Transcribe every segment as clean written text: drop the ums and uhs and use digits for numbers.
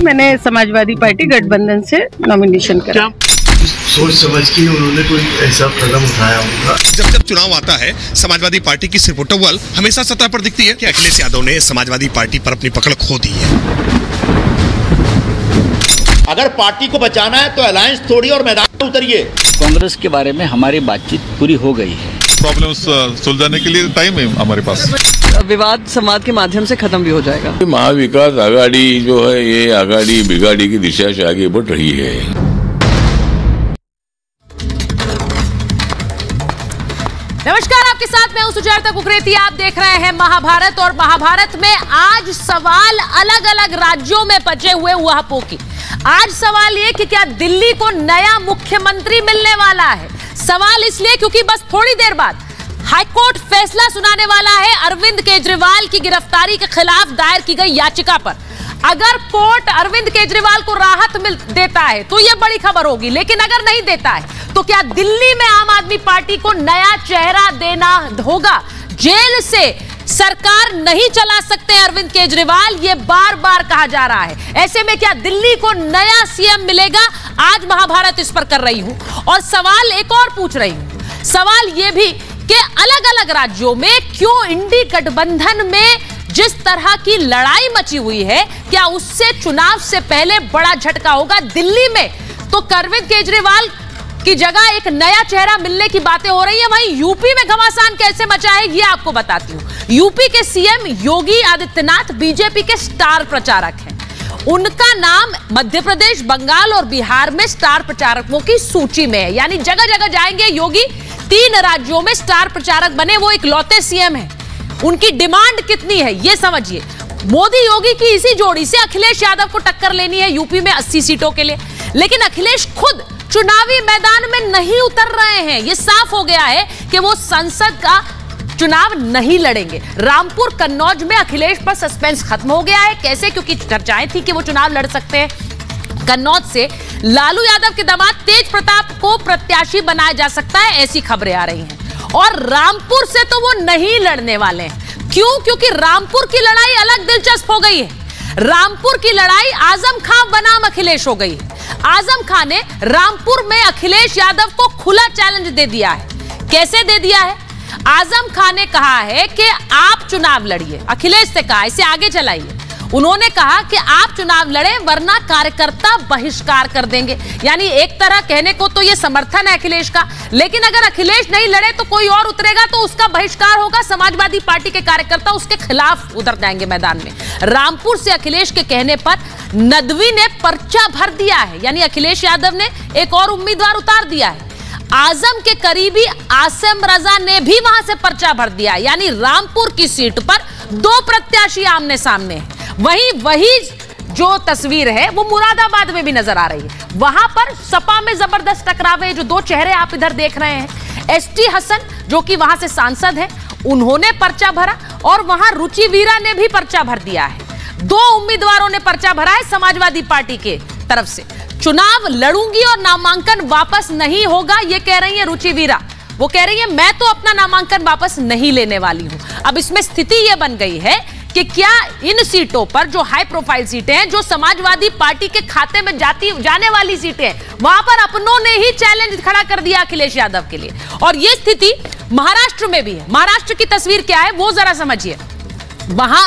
मैंने समाजवादी पार्टी गठबंधन से नॉमिनेशन करा। सोच समझ के उन्होंने कोई ऐसा कदम उठाया होगा। जब चुनाव आता है समाजवादी पार्टी की सिर्फ टव्वल हमेशा सत्ता पर दिखती है कि अखिलेश यादव ने समाजवादी पार्टी पर अपनी पकड़ खो दी है। अगर पार्टी को बचाना है तो अलायंस तोड़िए और मैदान में उतरिए। कांग्रेस के बारे में हमारी बातचीत पूरी हो गई है। प्रॉब्लम्स सुलझाने के लिए टाइम है हमारे पास। विवाद संवाद के माध्यम से खत्म भी हो जाएगा। महाविकास आघाड़ी जो है ये आघाड़ी बिगाड़ी की दिशा से आगे बढ़ रही है। नमस्कार, आपके साथ मैं हूं सुजाता कुकरेती। आप देख रहे हैं महाभारत, और महाभारत में आज सवाल अलग अलग राज्यों में बचे हुए उहापों की। आज सवाल ये कि क्या दिल्ली को नया मुख्यमंत्री मिलने वाला है। सवाल इसलिए क्योंकि बस थोड़ी देर बाद हाईकोर्ट फैसला सुनाने वाला है अरविंद केजरीवाल की गिरफ्तारी के खिलाफ दायर की गई याचिका पर। अगर कोर्ट अरविंद केजरीवाल को राहत देता है तो यह बड़ी खबर होगी, लेकिन अगर नहीं देता है तो क्या दिल्ली में आम आदमी पार्टी को नया चेहरा देना होगा। जेल से सरकार नहीं चला सकते अरविंद केजरीवाल, ये बार बार कहा जा रहा है। ऐसे में क्या दिल्ली को नया सीएम मिलेगा। आज महाभारत इस पर कर रही हूं और सवाल एक और पूछ रही हूं। सवाल यह भी कि अलग अलग राज्यों में क्यों इंडी गठबंधन में जिस तरह की लड़ाई मची हुई है, क्या उससे चुनाव से पहले बड़ा झटका होगा। दिल्ली में तो अरविंद केजरीवाल की जगह एक नया चेहरा मिलने की बातें हो रही है। वहीं यूपी में घमासान कैसे मचा है ये आपको बताती हूं। यूपी के सीएम योगी आदित्यनाथ बीजेपी के स्टार प्रचारक हैं। उनका नाम मध्य प्रदेश, बंगाल और बिहार में स्टार प्रचारकों की सूची में है। यानी जगह जगह जाएंगे योगी। 3 राज्यों में स्टार प्रचारक बने, वो इकलौते सीएम हैं। उनकी डिमांड कितनी है ये समझिए। मोदी योगी की इसी जोड़ी से अखिलेश यादव को टक्कर लेनी है यूपी में 80 सीटों के लिए, लेकिन अखिलेश खुद चुनावी मैदान में नहीं उतर रहे हैं। यह साफ हो गया है कि वो संसद का चुनाव नहीं लड़ेंगे। रामपुर कन्नौज में अखिलेश पर सस्पेंस खत्म हो गया है। कैसे? क्योंकि चर्चाएं थी कि वो चुनाव लड़ सकते हैं। कन्नौज से लालू यादव के दामाद तेज प्रताप को प्रत्याशी बनाया जा सकता है, ऐसी खबरें आ रही हैं। और रामपुर से तो वो नहीं लड़ने वाले हैं। क्यों? क्योंकि रामपुर की लड़ाई अलग दिलचस्प हो गई है। रामपुर की लड़ाई आजम खां बनाम अखिलेश हो गई। आजम खां ने रामपुर में अखिलेश यादव को खुला चैलेंज दे दिया है। कैसे दे दिया है? आजम खां ने कहा है कि आप चुनाव लड़िए। अखिलेश से कहा इसे आगे चलाइए। उन्होंने कहा कि आप चुनाव लड़ें वरना कार्यकर्ता बहिष्कार कर देंगे। यानी एक तरह कहने को तो यह समर्थन है अखिलेश का, लेकिन अगर अखिलेश नहीं लड़े तो कोई और उतरेगा तो उसका बहिष्कार होगा। समाजवादी पार्टी के कार्यकर्ता उसके खिलाफ उतर जाएंगे मैदान में। रामपुर से अखिलेश के कहने पर नदवी ने पर्चा भर दिया है, यानी अखिलेश यादव ने एक और उम्मीदवार उतार दिया है। आजम के करीबी आसिम रजा ने भी वहां से पर्चा भर दिया, यानी रामपुर की सीट पर 2 प्रत्याशी आमने सामने हैं। वही जो तस्वीर है वो मुरादाबाद में भी नजर आ रही है। वहां पर सपा में जबरदस्त टकराव है। जो 2 चेहरे आप इधर देख रहे हैं, एसटी हसन जो कि वहां से सांसद हैं, उन्होंने पर्चा भरा, और वहां रुचि वीरा ने भी पर्चा भर दिया है। 2 उम्मीदवारों ने पर्चा भरा है समाजवादी पार्टी के तरफ से। चुनाव लड़ूंगी और नामांकन वापस नहीं होगा, ये कह रही है रुचि वीरा। वो कह रही है मैं तो अपना नामांकन वापस नहीं लेने वाली हूं। अब इसमें स्थिति यह बन गई है कि क्या इन सीटों पर जो हाई प्रोफाइल सीटें हैं, जो समाजवादी पार्टी के खाते में जाने वाली सीटें हैं, वहां पर अपनों ने ही चैलेंज खड़ा कर दिया अखिलेश यादव के लिए। और यह स्थिति महाराष्ट्र में भी है। महाराष्ट्र की तस्वीर क्या है वो जरा समझिए। वहां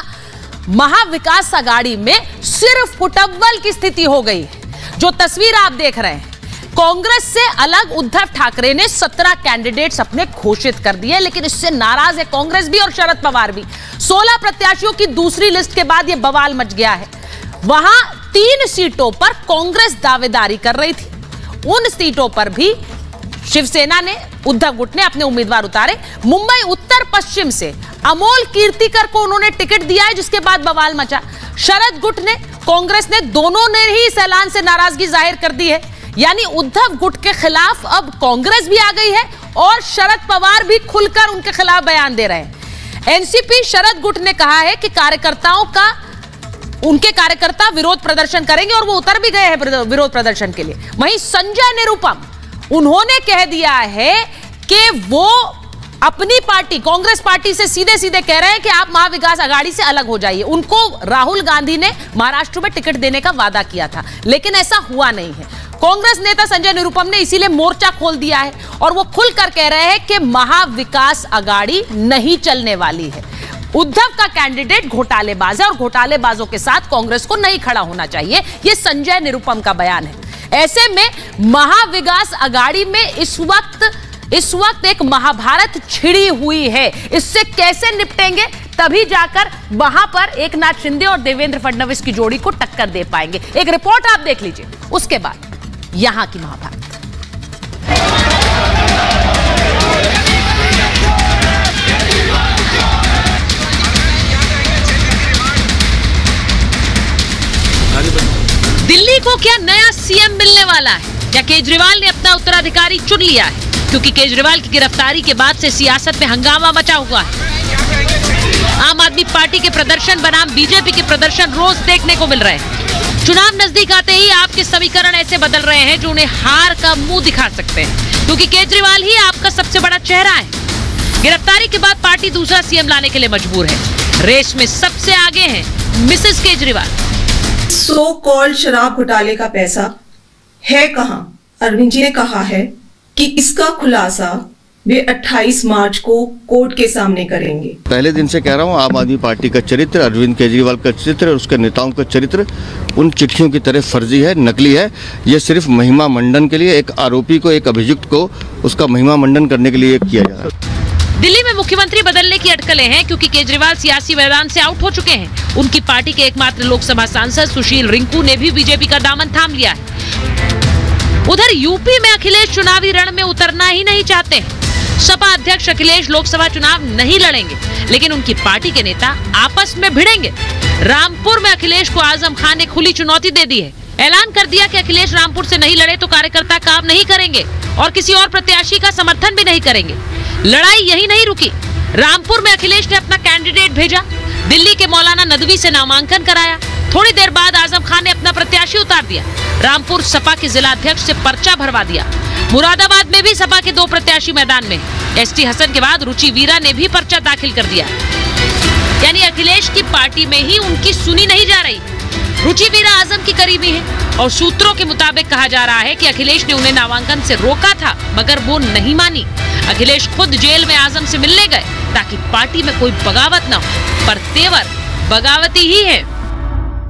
महाविकास आघाड़ी में सिर्फ पुटव्वल की स्थिति हो गई है। जो तस्वीर आप देख रहे हैं, कांग्रेस से अलग उद्धव ठाकरे ने 17 कैंडिडेट्स अपने घोषित कर दिए, लेकिन इससे नाराज है कांग्रेस भी और शरद पवार भी। 16 प्रत्याशियों की दूसरी लिस्ट के बाद यह बवाल मच गया है। वहां 3 सीटों पर कांग्रेस दावेदारी कर रही थी। उन सीटों पर भी शिवसेना ने, उद्धव गुट ने अपने उम्मीदवार उतारे। मुंबई उत्तर पश्चिम से अमोल कीर्तिकर को उन्होंने टिकट दिया है, जिसके बाद बवाल मचा। शरद गुट ने, कांग्रेस ने, दोनों ने ही इस ऐलान से नाराजगी जाहिर कर दी है। यानी उद्धव गुट के खिलाफ अब कांग्रेस भी आ गई है और शरद पवार भी खुलकर उनके खिलाफ बयान दे रहे हैं। एनसीपी शरद गुट ने कहा है कि उनके कार्यकर्ता विरोध प्रदर्शन करेंगे और वो उतर भी गए हैं विरोध प्रदर्शन के लिए। वहीं संजय निरुपम, उन्होंने कह दिया है कि वो अपनी पार्टी कांग्रेस पार्टी से सीधे सीधे कह रहे हैं कि आप महाविकास आघाड़ी से अलग हो जाइए। उनको राहुल गांधी ने महाराष्ट्र में टिकट देने का वादा किया था, लेकिन ऐसा हुआ नहीं है। कांग्रेस नेता संजय निरुपम ने इसीलिए मोर्चा खोल दिया है और वो खुलकर कह रहे हैं कि महाविकास आघाड़ी नहीं चलने वाली है। उद्धव का कैंडिडेट घोटालेबाज है और घोटालेबाजों के साथ कांग्रेस को नहीं खड़ा होना चाहिए, यह संजय निरुपम का बयान है। ऐसे में महाविकास आघाड़ी में इस वक्त एक महाभारत छिड़ी हुई है। इससे कैसे निपटेंगे, तभी जाकर वहां पर एकनाथ शिंदे और देवेंद्र फडणवीस की जोड़ी को टक्कर दे पाएंगे। एक रिपोर्ट आप देख लीजिए, उसके बाद यहां की महाभारत। दिल्ली को क्या नया सीएम मिलने वाला है? क्या केजरीवाल ने अपना उत्तराधिकारी चुन लिया है? क्योंकि केजरीवाल की गिरफ्तारी के बाद से सियासत में हंगामा मचा हुआ है। आम आदमी पार्टी के प्रदर्शन बनाम बीजेपी के प्रदर्शन रोज देखने को मिल रहे हैं। चुनाव नजदीक आते ही आपके समीकरण ऐसे बदल रहे हैं जो उन्हें हार का मुंह दिखा सकते हैं, क्योंकि केजरीवाल ही आपका सबसे बड़ा चेहरा है। गिरफ्तारी के बाद पार्टी दूसरा सीएम लाने के लिए मजबूर है। रेस में सबसे आगे हैं मिसेस केजरीवाल। सो कॉल्ड शराब घोटाले का पैसा है कहां? अरविंद जी ने कहा है कि इसका खुलासा वे 28 मार्च को कोर्ट के सामने करेंगे। पहले दिन से कह रहा हूं, आम आदमी पार्टी का चरित्र, अरविंद केजरीवाल का चरित्र और उसके नेताओं का चरित्र उन चिट्ठियों की तरह फर्जी है, नकली है। ये सिर्फ महिमा मंडन के लिए, एक आरोपी को, एक अभियुक्त को उसका महिमा मंडन करने के लिए किया जा रहा है। दिल्ली में मुख्यमंत्री बदलने की अटकलें हैं, क्योंकि केजरीवाल सियासी मैदान से आउट हो चुके हैं। उनकी पार्टी के एकमात्र लोकसभा सांसद सुशील रिंकू ने भी बीजेपी का दामन थाम लिया है। उधर यूपी में अखिलेश चुनावी रण में उतरना ही नहीं चाहते हैं। सपा अध्यक्ष अखिलेश लोकसभा चुनाव नहीं लड़ेंगे, लेकिन उनकी पार्टी के नेता आपस में भिड़ेंगे। रामपुर में अखिलेश को आजम खान ने खुली चुनौती दे दी है। ऐलान कर दिया कि अखिलेश रामपुर से नहीं लड़े तो कार्यकर्ता काम नहीं करेंगे और किसी और प्रत्याशी का समर्थन भी नहीं करेंगे। लड़ाई यही नहीं रुकी। रामपुर में अखिलेश ने अपना कैंडिडेट भेजा, दिल्ली के मौलाना नदवी से नामांकन कराया। थोड़ी देर बाद आजम खान ने अपना प्रत्याशी उतार दिया। रामपुर सपा के जिला अध्यक्ष से पर्चा भरवा दिया। मुरादाबाद में भी सपा के 2 प्रत्याशी मैदान में। एसटी हसन के बाद रुचि वीरा ने भी पर्चा दाखिल कर दिया। यानी अखिलेश की पार्टी में ही उनकी सुनी नहीं जा रही। रुचि वीरा आजम की करीबी है और सूत्रों के मुताबिक कहा जा रहा है कि अखिलेश ने उन्हें नामांकन से रोका था, मगर वो नहीं मानी। अखिलेश खुद जेल में आजम से मिलने गए ताकि पार्टी में कोई बगावत न हो, पर तेवर बगावती ही है।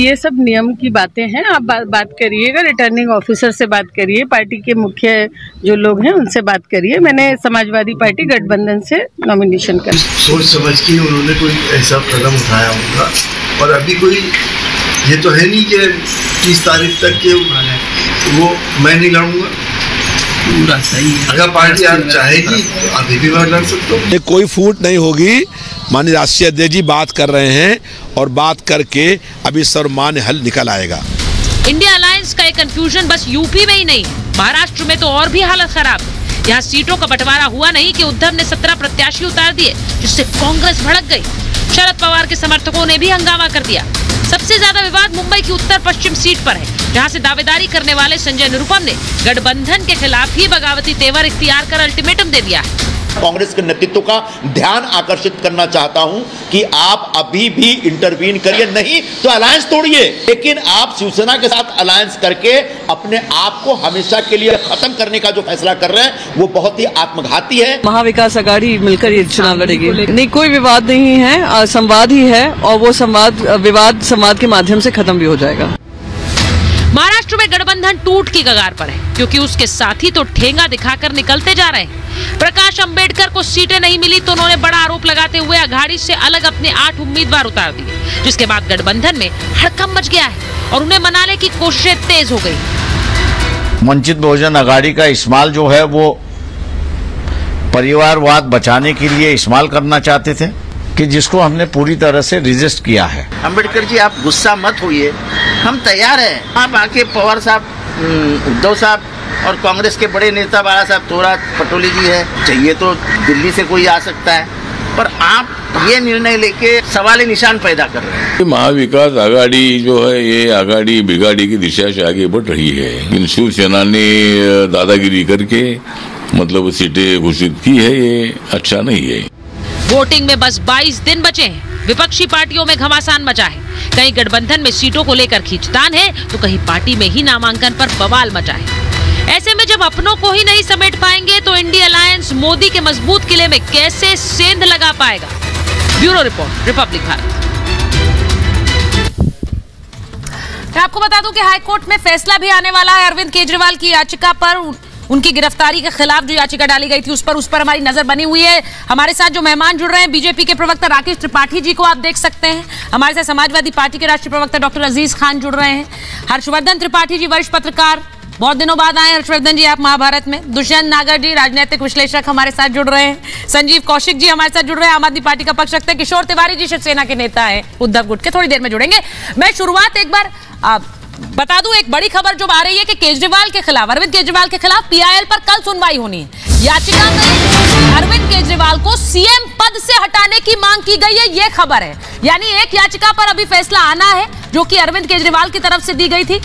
ये सब नियम की बातें हैं। आप बात करिएगा, रिटर्निंग ऑफिसर से बात करिए, पार्टी के मुख्य जो लोग हैं उनसे बात करिए। मैंने समाजवादी पार्टी गठबंधन से नॉमिनेशन कर सोच समझ के उन्होंने कोई ऐसा कदम उठाया होगा, और अभी कोई ये तो है नहीं कि 30 तारीख तक के वो मैं नहीं लड़ूंगा। पूरा सही है। अगर पार्टी आप चाहेगी तो अभी भी मैं लड़ सकता हूँ। कोई फूट नहीं होगी। माननीय राष्ट्रीय अध्यक्ष जी बात कर रहे हैं और बात करके अभी सर्वमान्य हल निकल आएगा। इंडिया अलायंस का ये कंफ्यूजन बस यूपी में ही नहीं, महाराष्ट्र में तो और भी हालत खराब है। यहाँ सीटों का बंटवारा हुआ नहीं कि उद्धव ने 17 प्रत्याशी उतार दिए, जिससे कांग्रेस भड़क गई। शरद पवार के समर्थकों ने भी हंगामा कर दिया। सबसे ज्यादा विवाद मुंबई की उत्तर पश्चिम सीट पर है, जहां से दावेदारी करने वाले संजय निरुपम ने गठबंधन के खिलाफ ही बगावती तेवर इख्तियार कर अल्टीमेटम दे दिया है। कांग्रेस के नेतृत्व का ध्यान आकर्षित करना चाहता हूं कि आप अभी भी इंटरवीन करिए, नहीं तो अलायंस तोड़िए, लेकिन आप शिवसेना के साथ अलायंस करके अपने आप को हमेशा के लिए खत्म करने का जो फैसला कर रहे हैं वो बहुत ही आत्मघाती है। महाविकास आघाड़ी मिलकर ये चुनाव लड़ेगी। नहीं, कोई विवाद नहीं है, संवाद ही है, और वो विवाद संवाद के माध्यम से खत्म भी हो जाएगा। महाराष्ट्र में गठबंधन टूट की कगार पर है, क्योंकि उसके साथी तो ठेंगा दिखाकर निकलते जा रहे हैं। प्रकाश अंबेडकर को सीटें नहीं मिली तो उन्होंने बड़ा आरोप लगाते हुए अघाड़ी से अलग अपने 8 उम्मीदवार उतार दिए, जिसके बाद गठबंधन में हड़कंप मच गया है और उन्हें मनाने की कोशिशें तेज हो गई। वंचित बहुजन अघाड़ी का इस्तेमाल जो है वो परिवारवाद बचाने के लिए इस्तेमाल करना चाहते थे, कि जिसको हमने पूरी तरह से रिजिस्ट किया है। अंबेडकर जी, आप गुस्सा मत होइए, हम तैयार हैं। आप आके पवार साहब, उद्धव साहब और कांग्रेस के बड़े नेता बाला साहब थोरात, पटोली जी है, चाहिए तो दिल्ली से कोई आ सकता है, पर आप ये निर्णय लेके सवाल निशान पैदा कर रहे हैं। महाविकास आघाड़ी जो है ये आघाड़ी बिगाड़ी की दिशा से आगे बढ़ रही है। इन शिवसेना ने दादागिरी करके मतलब सीटें घोषित की है, ये अच्छा नहीं है। वोटिंग में बस 22 दिन बचे हैं। विपक्षी पार्टियों में घमासान मचा है। कहीं गठबंधन में सीटों को लेकर खींचतान है तो कहीं पार्टी में ही नामांकन पर बवाल मचा है। ऐसे में जब अपनों को ही नहीं समेट पाएंगे तो इंडिया अलायंस मोदी के मजबूत किले में कैसे सेंध लगा पाएगा। Bureau report, Republic Bharat. मैं आपको बता दूं कि हाईकोर्ट में फैसला भी आने वाला है अरविंद केजरीवाल की याचिका पर। उनकी गिरफ्तारी के खिलाफ जो याचिका डाली गई थी उस पर हमारी नजर बनी हुई है। हमारे साथ जो मेहमान जुड़ रहे हैं, बीजेपी के प्रवक्ता राकेश त्रिपाठी जी को आप देख सकते हैं। हमारे साथ समाजवादी पार्टी के राष्ट्रीय प्रवक्ता डॉक्टर अजीज खान जुड़ रहे हैं। हर्षवर्धन त्रिपाठी जी वरिष्ठ पत्रकार, बहुत दिनों बाद आए हर्षवर्धन जी आप महाभारत में। दुष्यंत नागर जी राजनीतिक विश्लेषक हमारे साथ जुड़ रहे हैं। संजीव कौशिक जी हमारे साथ जुड़ रहे हैं, आम आदमी पार्टी का पक्ष रखते हैं। किशोर तिवारी जी शिवसेना के नेता है। उद्धव गुट के थोड़ी देर में जुड़ेंगे। मैं शुरुआत एक बार बता दूं, एक बड़ी खबर जो आ रही है कि केजरीवाल के खिलाफ, अरविंद केजरीवाल के खिलाफ पीआईएल पर कल सुनवाई होनी है। याचिका में अरविंद केजरीवाल को सीएम पद से हटाने की मांग की गई है, यह खबर है। यानी एक याचिका पर अभी फैसला आना है जो कि अरविंद केजरीवाल की तरफ से दी गई थी,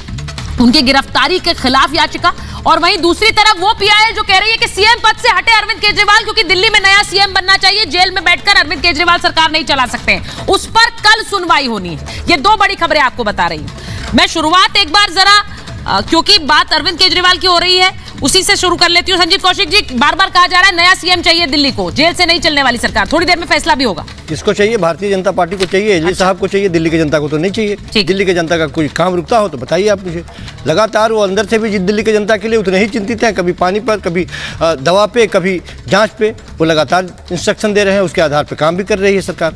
उनकी गिरफ्तारी के खिलाफ याचिका, और वहीं दूसरी तरफ वो पीआईएल जो कह रही है कि सीएम पद से हटे अरविंद केजरीवाल क्योंकि दिल्ली में नया सीएम बनना चाहिए, जेल में बैठकर अरविंद केजरीवाल सरकार नहीं चला सकते हैं। उस पर कल सुनवाई होनी है। ये दो बड़ी खबरें आपको बता रही हूं। मैं शुरुआत एक बार जरा क्योंकि बात अरविंद केजरीवाल की हो रही है उसी से शुरू कर लेती हूँ। संजीव कौशिक जी, बार बार कहा जा रहा है नया सीएम चाहिए दिल्ली को, जेल से नहीं चलने वाली सरकार। थोड़ी देर में फैसला भी होगा। किसको चाहिए? भारतीय जनता पार्टी को चाहिए, एजली साहब को चाहिए, दिल्ली की जनता को तो नहीं चाहिए। दिल्ली की जनता का कोई काम रुकता हो तो बताइए आप मुझे। लगातार वो अंदर से भी दिल्ली की जनता के लिए उतने ही चिंतित है, कभी पानी पर, कभी दवा पे, कभी जांच पे। वो लगातार इंस्ट्रक्शन दे रहे हैं, उसके आधार पर काम भी कर रही है सरकार।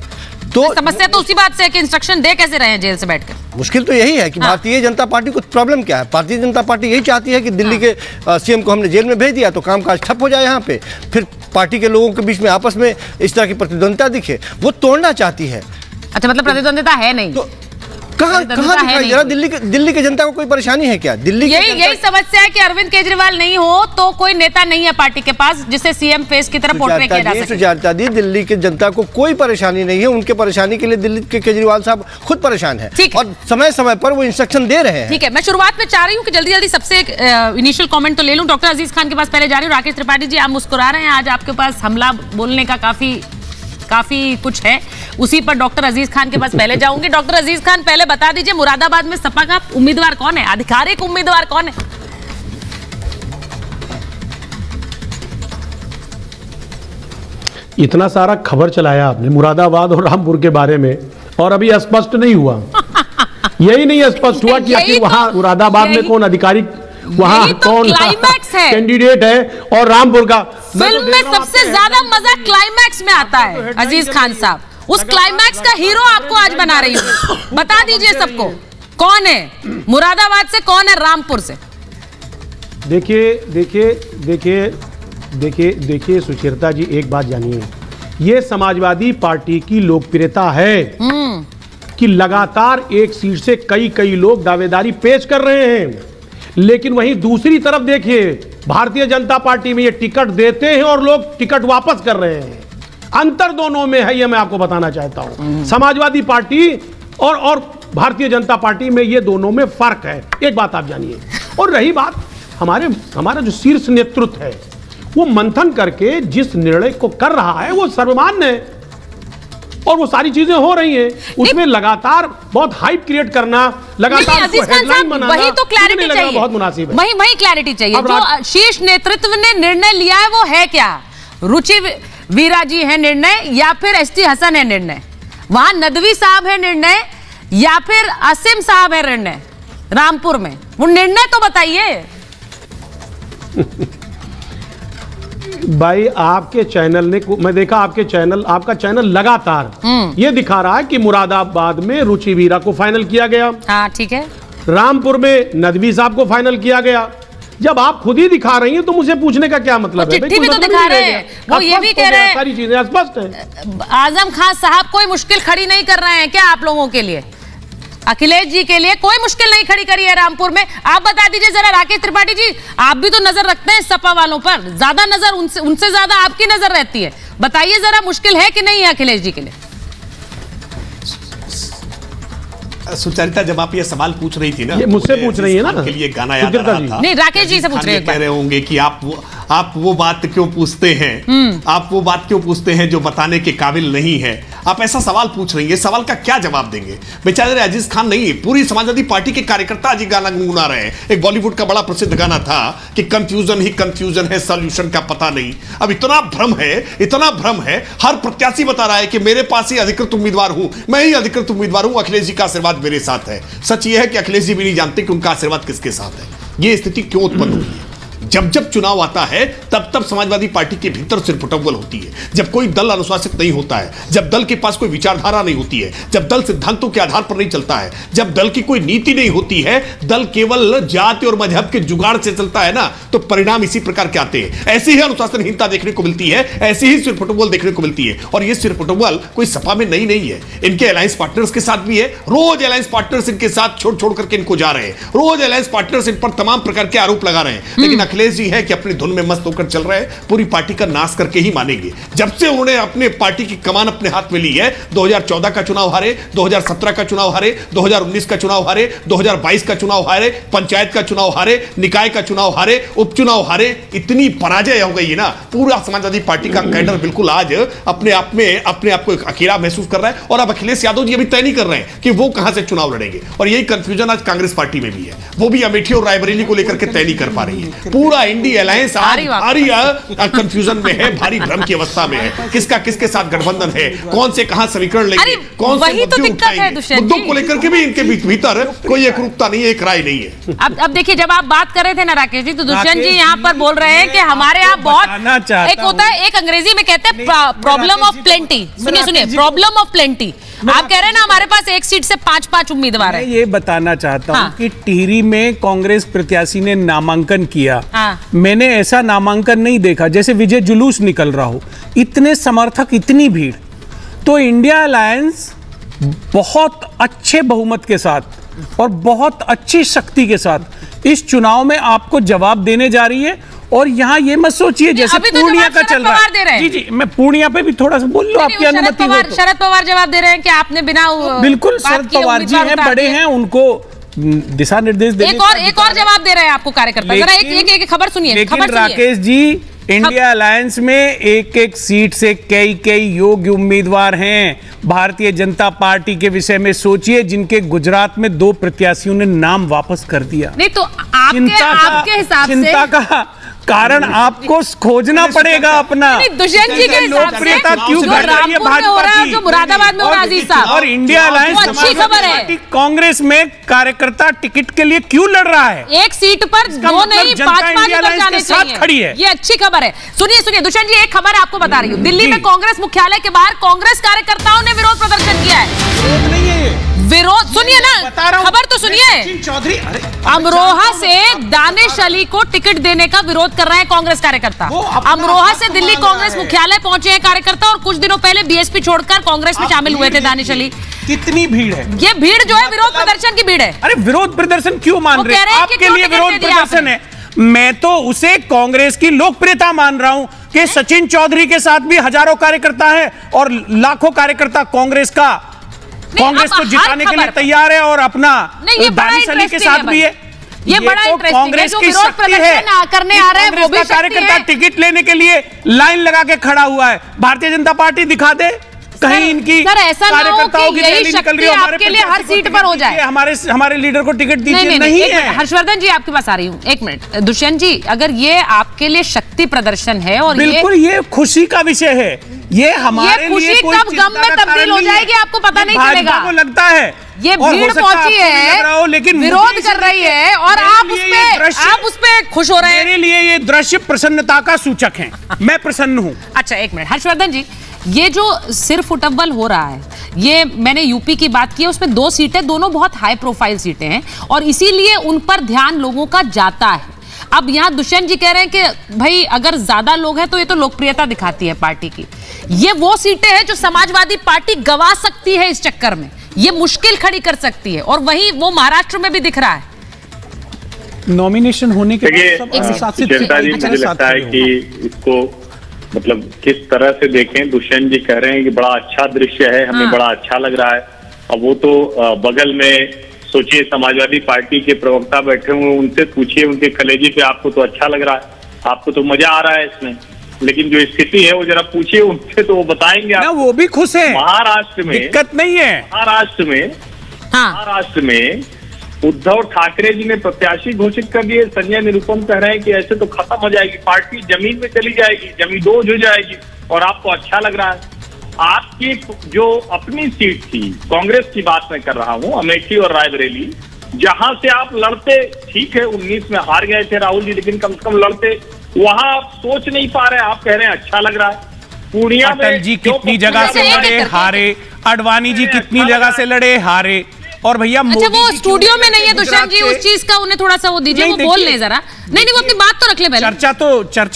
तो समस्या तो उसी बात से है कि इंस्ट्रक्शन दे कैसे रहे हैं जेल से बैठकर। मुश्किल तो यही है कि भारतीय जनता पार्टी को प्रॉब्लम क्या है। भारतीय जनता पार्टी यही चाहती है कि दिल्ली के सीएम को हमने जेल में भेज दिया तो कामकाज ठप हो जाए यहाँ पे, फिर पार्टी के लोगों के बीच में आपस में इस तरह की प्रतिद्वंदिता दिखे, वो तोड़ना चाहती है। अच्छा, मतलब प्रतिद्वंदिता है नहीं तो कहाँ दिखाई जरा? दिल्ली की जनता को कोई परेशानी है क्या? दिल्ली यही समस्या है कि अरविंद केजरीवाल नहीं हो तो कोई नेता नहीं है पार्टी के पास जिसे सीएम फेस की तरफ पोर्ट्रे किया जा सके। सुजाता दी, दिल्ली की जनता को कोई परेशानी नहीं है। उनके परेशानी के लिए दिल्ली के केजरीवाल साहब खुद परेशान है और समय समय पर वो इंस्ट्रक्शन दे रहे हैं। ठीक है, मैं शुरुआत में चाह रही हूँ कि जल्दी जल्दी सबसे इनिशियल कमेंट तो ले लूँ। डॉक्टर अजीज खान के पास पहले जा रही हूँ। राकेश त्रिपाठी जी, आप मुस्कुरा रहे हैं, आज आपके पास हमला बोलने का काफी कुछ है, उसी पर डॉक्टर अजीज खान के पास पहले जाऊंगी। डॉक्टर अजीज खान, पहले बता दीजिए मुरादाबाद में सपा का उम्मीदवार कौन है, आधिकारिक उम्मीदवार कौन है? इतना सारा खबर चलाया आपने मुरादाबाद और रामपुर के बारे में और अभी स्पष्ट नहीं हुआ। यही नहीं स्पष्ट हुआ कि आखिर वहां मुरादाबाद में कौन आधिकारिक, वहां कौन कैंडिडेट है, और रामपुर का। फिल्म में सबसे ज्यादा मजा क्लाइमैक्स में आता है अजीज खान साहब। उस क्लाइमैक्स का हीरो आपको आज बना रही हूँ। बता दीजिए सबको कौन है मुरादाबाद से, कौन है रामपुर से। देखिए सुचेता जी, एक बात जानिए, ये समाजवादी पार्टी की लोकप्रियता है कि लगातार एक सीट से कई लोग दावेदारी पेश कर रहे हैं, लेकिन वहीं दूसरी तरफ देखिए भारतीय जनता पार्टी में ये टिकट देते हैं और लोग टिकट वापस कर रहे हैं। अंतर दोनों में है, ये मैं आपको बताना चाहता हूं। समाजवादी पार्टी और भारतीय जनता पार्टी में ये दोनों में फर्क है, एक बात आप जानिए। और रही बात हमारा जो शीर्ष नेतृत्व है, वो मंथन करके जिस निर्णय को कर रहा है वो सर्वमान्य है और वो सारी चीजें हो रही हैं। उसमें लगातार बहुत हाइप क्रिएट करना, लगातार हेडलाइन बनाना, वही तो क्लैरिटी चाहिए, बहुत मुनासिब है। वही क्लैरिटी चाहिए। जो शीर्ष नेतृत्व ने निर्णय लिया है वो है क्या? रुचि वीरा जी है निर्णय या फिर एसटी हसन है निर्णय? वहां नदवी साहब है निर्णय या फिर असीम साहब है निर्णय? रामपुर में वो निर्णय तो बताइए। भाई आपके चैनल ने, मैं देखा आपका चैनल लगातार ये दिखा रहा है कि मुरादाबाद में रुचि वीरा को फाइनल किया गया। हाँ ठीक है। रामपुर में नदवी साहब को फाइनल किया गया। जब आप खुद ही दिखा रही हैं तो मुझे पूछने का क्या मतलब है? चिट्ठी भी तो दिखा रहे हैं, वो ये भी कह रहे हैं, सारी चीजें स्पष्ट है। आजम खान साहब कोई मुश्किल खड़ी नहीं कर रहे हैं क्या आप लोगों के लिए? अखिलेश जी के लिए कोई मुश्किल नहीं खड़ी करी है रामपुर में। आप बता दीजिए जरा राकेश त्रिपाठी जी, आप भी तो नजर रखते हैं सपा वालों पर, ज्यादा नजर उनसे ज्यादा आपकी नजर रहती है। बताइए जरा मुश्किल है कि नहीं है अखिलेश जी के लिए? सुचरिता, जब आप ये सवाल पूछ रही थी ना, ये मुझसे पूछ रही है ना, के लिए गाना याद आ रहा था। नहीं, राकेश जी से पूछ रहे हैं। कह रहे होंगे कि आप वो बात क्यों पूछते हैं, आप वो बात क्यों पूछते हैं जो बताने के काबिल नहीं है। आप ऐसा सवाल पूछ रही हैं, सवाल का क्या जवाब देंगे? बेचारे अजीज खान नहीं, पूरी समाजवादी पार्टी के कार्यकर्ता आज गाना गुनगुना रहे हैं। एक बॉलीवुड का बड़ा प्रसिद्ध गाना था कि कंफ्यूजन ही कंफ्यूजन है, सॉल्यूशन का पता नहीं। अब इतना भ्रम है, हर प्रत्याशी बता रहा है कि मेरे पास ही अधिकृत उम्मीदवार हूं, मैं ही अधिकृत उम्मीदवार हूं, अखिलेश जी का आशीर्वाद मेरे साथ है। सच यह है कि अखिलेश जी भी नहीं जानते कि उनका आशीर्वाद किसके साथ है। यह स्थिति क्यों उत्पन्न हुई है? जब चुनाव आता है तब समाजवादी पार्टी के भीतर सिरपुटव्वल होती है। जब कोई दल अनुशासित नहीं होता है, जब दल के पास कोई विचारधारा नहीं होती है, जब दल सिद्धांतों के आधार पर नहीं चलता है, जब दल की कोई नीति नहीं होती है, दल केवल जाति और मजहब के जुगाड़ से चलता है ना, तो परिणाम इसी प्रकार के आते हैं। ऐसी ही अनुशासनहीनता देखने को मिलती है, ऐसी ही सिरपुटव्वल देखने को मिलती है। और यह सिरपुटव्वल कोई सपा में नहीं है, इनके अलायंस पार्टनर्स के साथ भी है। रोज अलायंस पार्टनर्स इनके साथ छोड़ करके इनको जा रहे हैं, रोज अलायंस पार्टनर्स इन पर तमाम प्रकार के आरोप लगा रहे हैं। लेकिन अखिलेश जी है कि अपनी धुन में मस्त होकर चल रहे हैं, पूरी पार्टी का नाश करके ही मानेंगे। जब से उन्होंने अपने पार्टी की कमान अपने हाथ में ली है, 2014 का चुनाव हारे, 2017 का चुनाव हारे, 2019 का चुनाव हारे, 2022 का चुनाव हारे, पंचायत का चुनाव हारे, निकाय का चुनाव हारे, उपचुनाव हारे, इतनी पराजय हो गई है ना, पूरा समाजवादी पार्टी का कैडर बिल्कुल आज अपने आप को एक अकेला महसूस कर रहा है। और अब अखिलेश यादव जी अभी तय नहीं कर रहे हैं कि वो कहां से चुनाव लड़ेंगे। और यही कंफ्यूजन आज कांग्रेस पार्टी में भी है, वो भी अमेठी और रायबरेली को लेकर के तय नहीं कर पा रही है। पूरा इंडिया अलायंस भारी कंफ्यूजन में है, भारी भ्रम की अवस्था में है। किसका किसके साथ गठबंधन है, कौन से कहां समीकरण लेंगे, कौन से मुद्दे उठाएंगे, मुद्दों को लेकर के भी इनके भीतर कोई एकरूपता नहीं है, एक राय नहीं है। अब देखिए, जब आप बात कर रहे थे ना राकेश जी, तो दुष्यंत जी यहाँ पर बोल रहे हैं कि हमारे यहाँ बहुत एक होता है, एक अंग्रेजी में कहते हैं प्रॉब्लम ऑफ प्लेंटी। सुनिए, प्रॉब्लम ऑफ प्लेंटी। आप कह रहे हैं ना हमारे पास एक सीट से 5 उम्मीदवार है। ये बताना चाहता हूँ कि टिहरी में कांग्रेस प्रत्याशी ने नामांकन किया, मैंने ऐसा नामांकन नहीं देखा जैसे विजय जुलूस निकल रहा हो, इतने समर्थक, इतनी भीड़। तो इंडिया अलायंस बहुत अच्छे बहुमत के साथ और बहुत अच्छी शक्ति के साथ इस चुनाव में आपको जवाब देने जा रही है। और यहाँ ये मत सोचिए जैसे पूर्णिया का चल रहा है। जी, मैं पूर्णिया पे भी थोड़ा सा बोल लो, आपकी अनुमति हो तो। शरद पवार जवाब दे रहे हैं कि आपने बिना बिल्कुल, शरद पवार जी हैं, बड़े हैं, उनको दिशा निर्देश देने। एक और जवाब दे रहे हैं आपको कार्यकर्ता। जरा एक खबर सुनिए। लेकिन राकेश जी, इंडिया अलायंस में एक सीट से कई योग्य उम्मीदवार हैं। भारतीय जनता पार्टी के विषय में सोचिए, जिनके गुजरात में 2 प्रत्याशियों ने नाम वापस कर दिया। नहीं तो आपके हिसाब से चिंता का कारण आपको खोजना पड़ेगा अपना। दुष्यंत जी के लोकप्रियता क्यों घट रही है भाजपा की, जो मुरादाबाद में हो रहा है अजीज साहब, और इंडिया अलायंस अच्छी खबर है। कांग्रेस में कार्यकर्ता टिकट के लिए क्यों लड़ रहा है? एक सीट पर 2 नहीं 5 जाने चाहिए, खड़ी है। ये अच्छी खबर है। सुनिए दुष्यंत जी, एक खबर आपको बता रही हूँ। दिल्ली में कांग्रेस मुख्यालय के बाहर कांग्रेस कार्यकर्ताओं ने विरोध प्रदर्शन किया है। विरोध सुनिए ना, खबर तो सुनिए। चौधरी अमरोहा से दानिश अली को टिकट देने का विरोध कर रहे हैं कांग्रेस कार्यकर्ता। अमरोहा से दिल्ली कांग्रेस मुख्यालय पहुंचे हैं कार्यकर्ता, और कुछ दिनों पहले बीएसपी छोड़कर कांग्रेस में शामिल हुए थे दानिश अली। कितनी भीड़ है? ये भीड़ जो है विरोध प्रदर्शन की भीड़ है। अरे विरोध प्रदर्शन क्यों मान रहे हैं? आपके लिए विरोध प्रदर्शन है। मैं तो उसे कांग्रेस की लोकप्रियता मान रहा हूं कि सचिन चौधरी के साथ भी हजारों कार्यकर्ता है और लाखों कार्यकर्ता कांग्रेस को जिताने के लिए तैयार है, और अपना दानिश अली के साथ भी है। ये बड़ा कांग्रेस की शक्ति है। करने आ रहे हैं वो भी कार्यकर्ता टिकट लेने के लिए लाइन लगा के खड़ा हुआ है। भारतीय जनता पार्टी दिखा दे कहीं इनकी कार्यकर्ताओं की रैली निकल रही है, आपके लिए हर सीट पर हो जाए, हमारे लीडर को टिकट दीजिए। नहीं है। हर्षवर्धन जी आपके पास आ रही हूँ, एक मिनट। दुष्यंत जी, अगर ये आपके लिए शक्ति प्रदर्शन है और बिल्कुल ये खुशी का विषय है, ये हमारे लिए कोई कब गम में तब्दील हो जाएगी आपको पता नहीं चलेगा। आपको लगता है ये भीड़ पहुंची है, लेकिन विरोध कर रही है, और आप उस पे खुश हो रहे हैं। मेरे लिए ये दृश्य प्रसन्नता का सूचक है, मैं प्रसन्न हूँ। अच्छा, एक मिनट हर्षवर्धन जी, ये जो सिर फुटबल हो रहा है, ये मैंने यूपी की बात की है, उसमें 2 सीटें, दोनों बहुत हाई प्रोफाइल सीटें हैं, और इसीलिए उन पर ध्यान लोगों का जाता है। अब यहाँ दुष्यंत जी कह रहे हैं कि भाई अगर ज्यादा लोग हैं तो ये तो लोकप्रियता दिखाती है पार्टी की। ये वो सीटें हैं जो समाजवादी पार्टी गवा सकती है इस चक्कर में, ये मुश्किल खड़ी कर सकती है, और वही वो महाराष्ट्र में भी दिख रहा है। नॉमिनेशन होने के बाद मुझे लगता है कि इसको मतलब किस तरह से देखें। दुष्यंत जी कह रहे हैं कि बड़ा अच्छा दृश्य है, हमें बड़ा अच्छा लग रहा है, अब वो तो बगल में सोचिए समाजवादी पार्टी के प्रवक्ता बैठे हुए, उनसे पूछिए, उनके कलेजे पे आपको तो अच्छा लग रहा है, आपको तो मजा आ रहा है इसमें, लेकिन जो स्थिति है वो जरा पूछिए उनसे तो वो बताएंगे ना, वो भी खुश है। महाराष्ट्र में दिक्कत नहीं है। महाराष्ट्र में उद्धव ठाकरे जी ने प्रत्याशी घोषित कर दिए। संजय निरुपम कह रहे हैं कि ऐसे तो खत्म हो जाएगी पार्टी, जमीन में चली जाएगी, जमींदोज हो जाएगी, और आपको अच्छा लग रहा है। आपकी जो अपनी सीट थी, कांग्रेस की बात मैं कर रहा हूं, अमेठी और रायबरेली, जहां से आप लड़ते, ठीक है 19 में हार गए थे राहुल जी, लेकिन कम से कम लड़ते, वहां आप सोच नहीं पा रहे, आप कह रहे हैं अच्छा लग रहा है। पूर्णिया में अटल जी कितनी जगह से लड़े हारे, अडवाणी जी कितनी जगह से लड़े हारे, और भैया अच्छा वो स्टूडियो में नहीं है दुष्यंत जी, उस चीज का उन्हें थोड़ा सा वो दीजिए, वो बोल ले जरा। नहीं वो अपनी बात तो रख ले पहले। चर्चा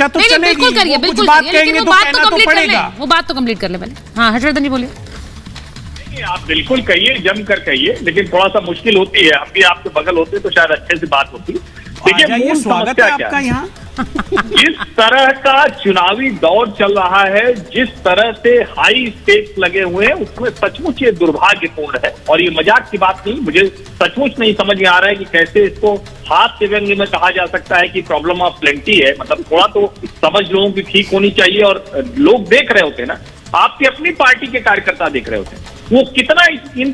तो चलेगी, बिल्कुल करिए, बिल्कुल करिए, लेकिन वो बात तो कंप्लीट कर ले, वो बात तो कंप्लीट कर ले पहले। हाँ हर्षवर्धन जी बोलिए। आप बिल्कुल कहिए, जम कर कहिए, लेकिन थोड़ा सा मुश्किल होती है, हम भी आपके बगल होते तो शायद अच्छे से बात होती। देखिए मूल समस्या क्या है, जिस तरह का चुनावी दौर चल रहा है, जिस तरह से हाई स्टेक्स लगे हुए हैं, उसमें सचमुच ये दुर्भाग्यपूर्ण है। और ये मजाक की बात नहीं, मुझे सचमुच नहीं समझ में आ रहा है कि कैसे इसको हास्य व्यंग्य में कहा जा सकता है कि प्रॉब्लम ऑफ प्लेंटी है। मतलब थोड़ा तो समझ लोगों की ठीक होनी चाहिए, और लोग देख रहे होते हैं ना, आपकी अपनी पार्टी के कार्यकर्ता देख रहे होते हैं, वो कितना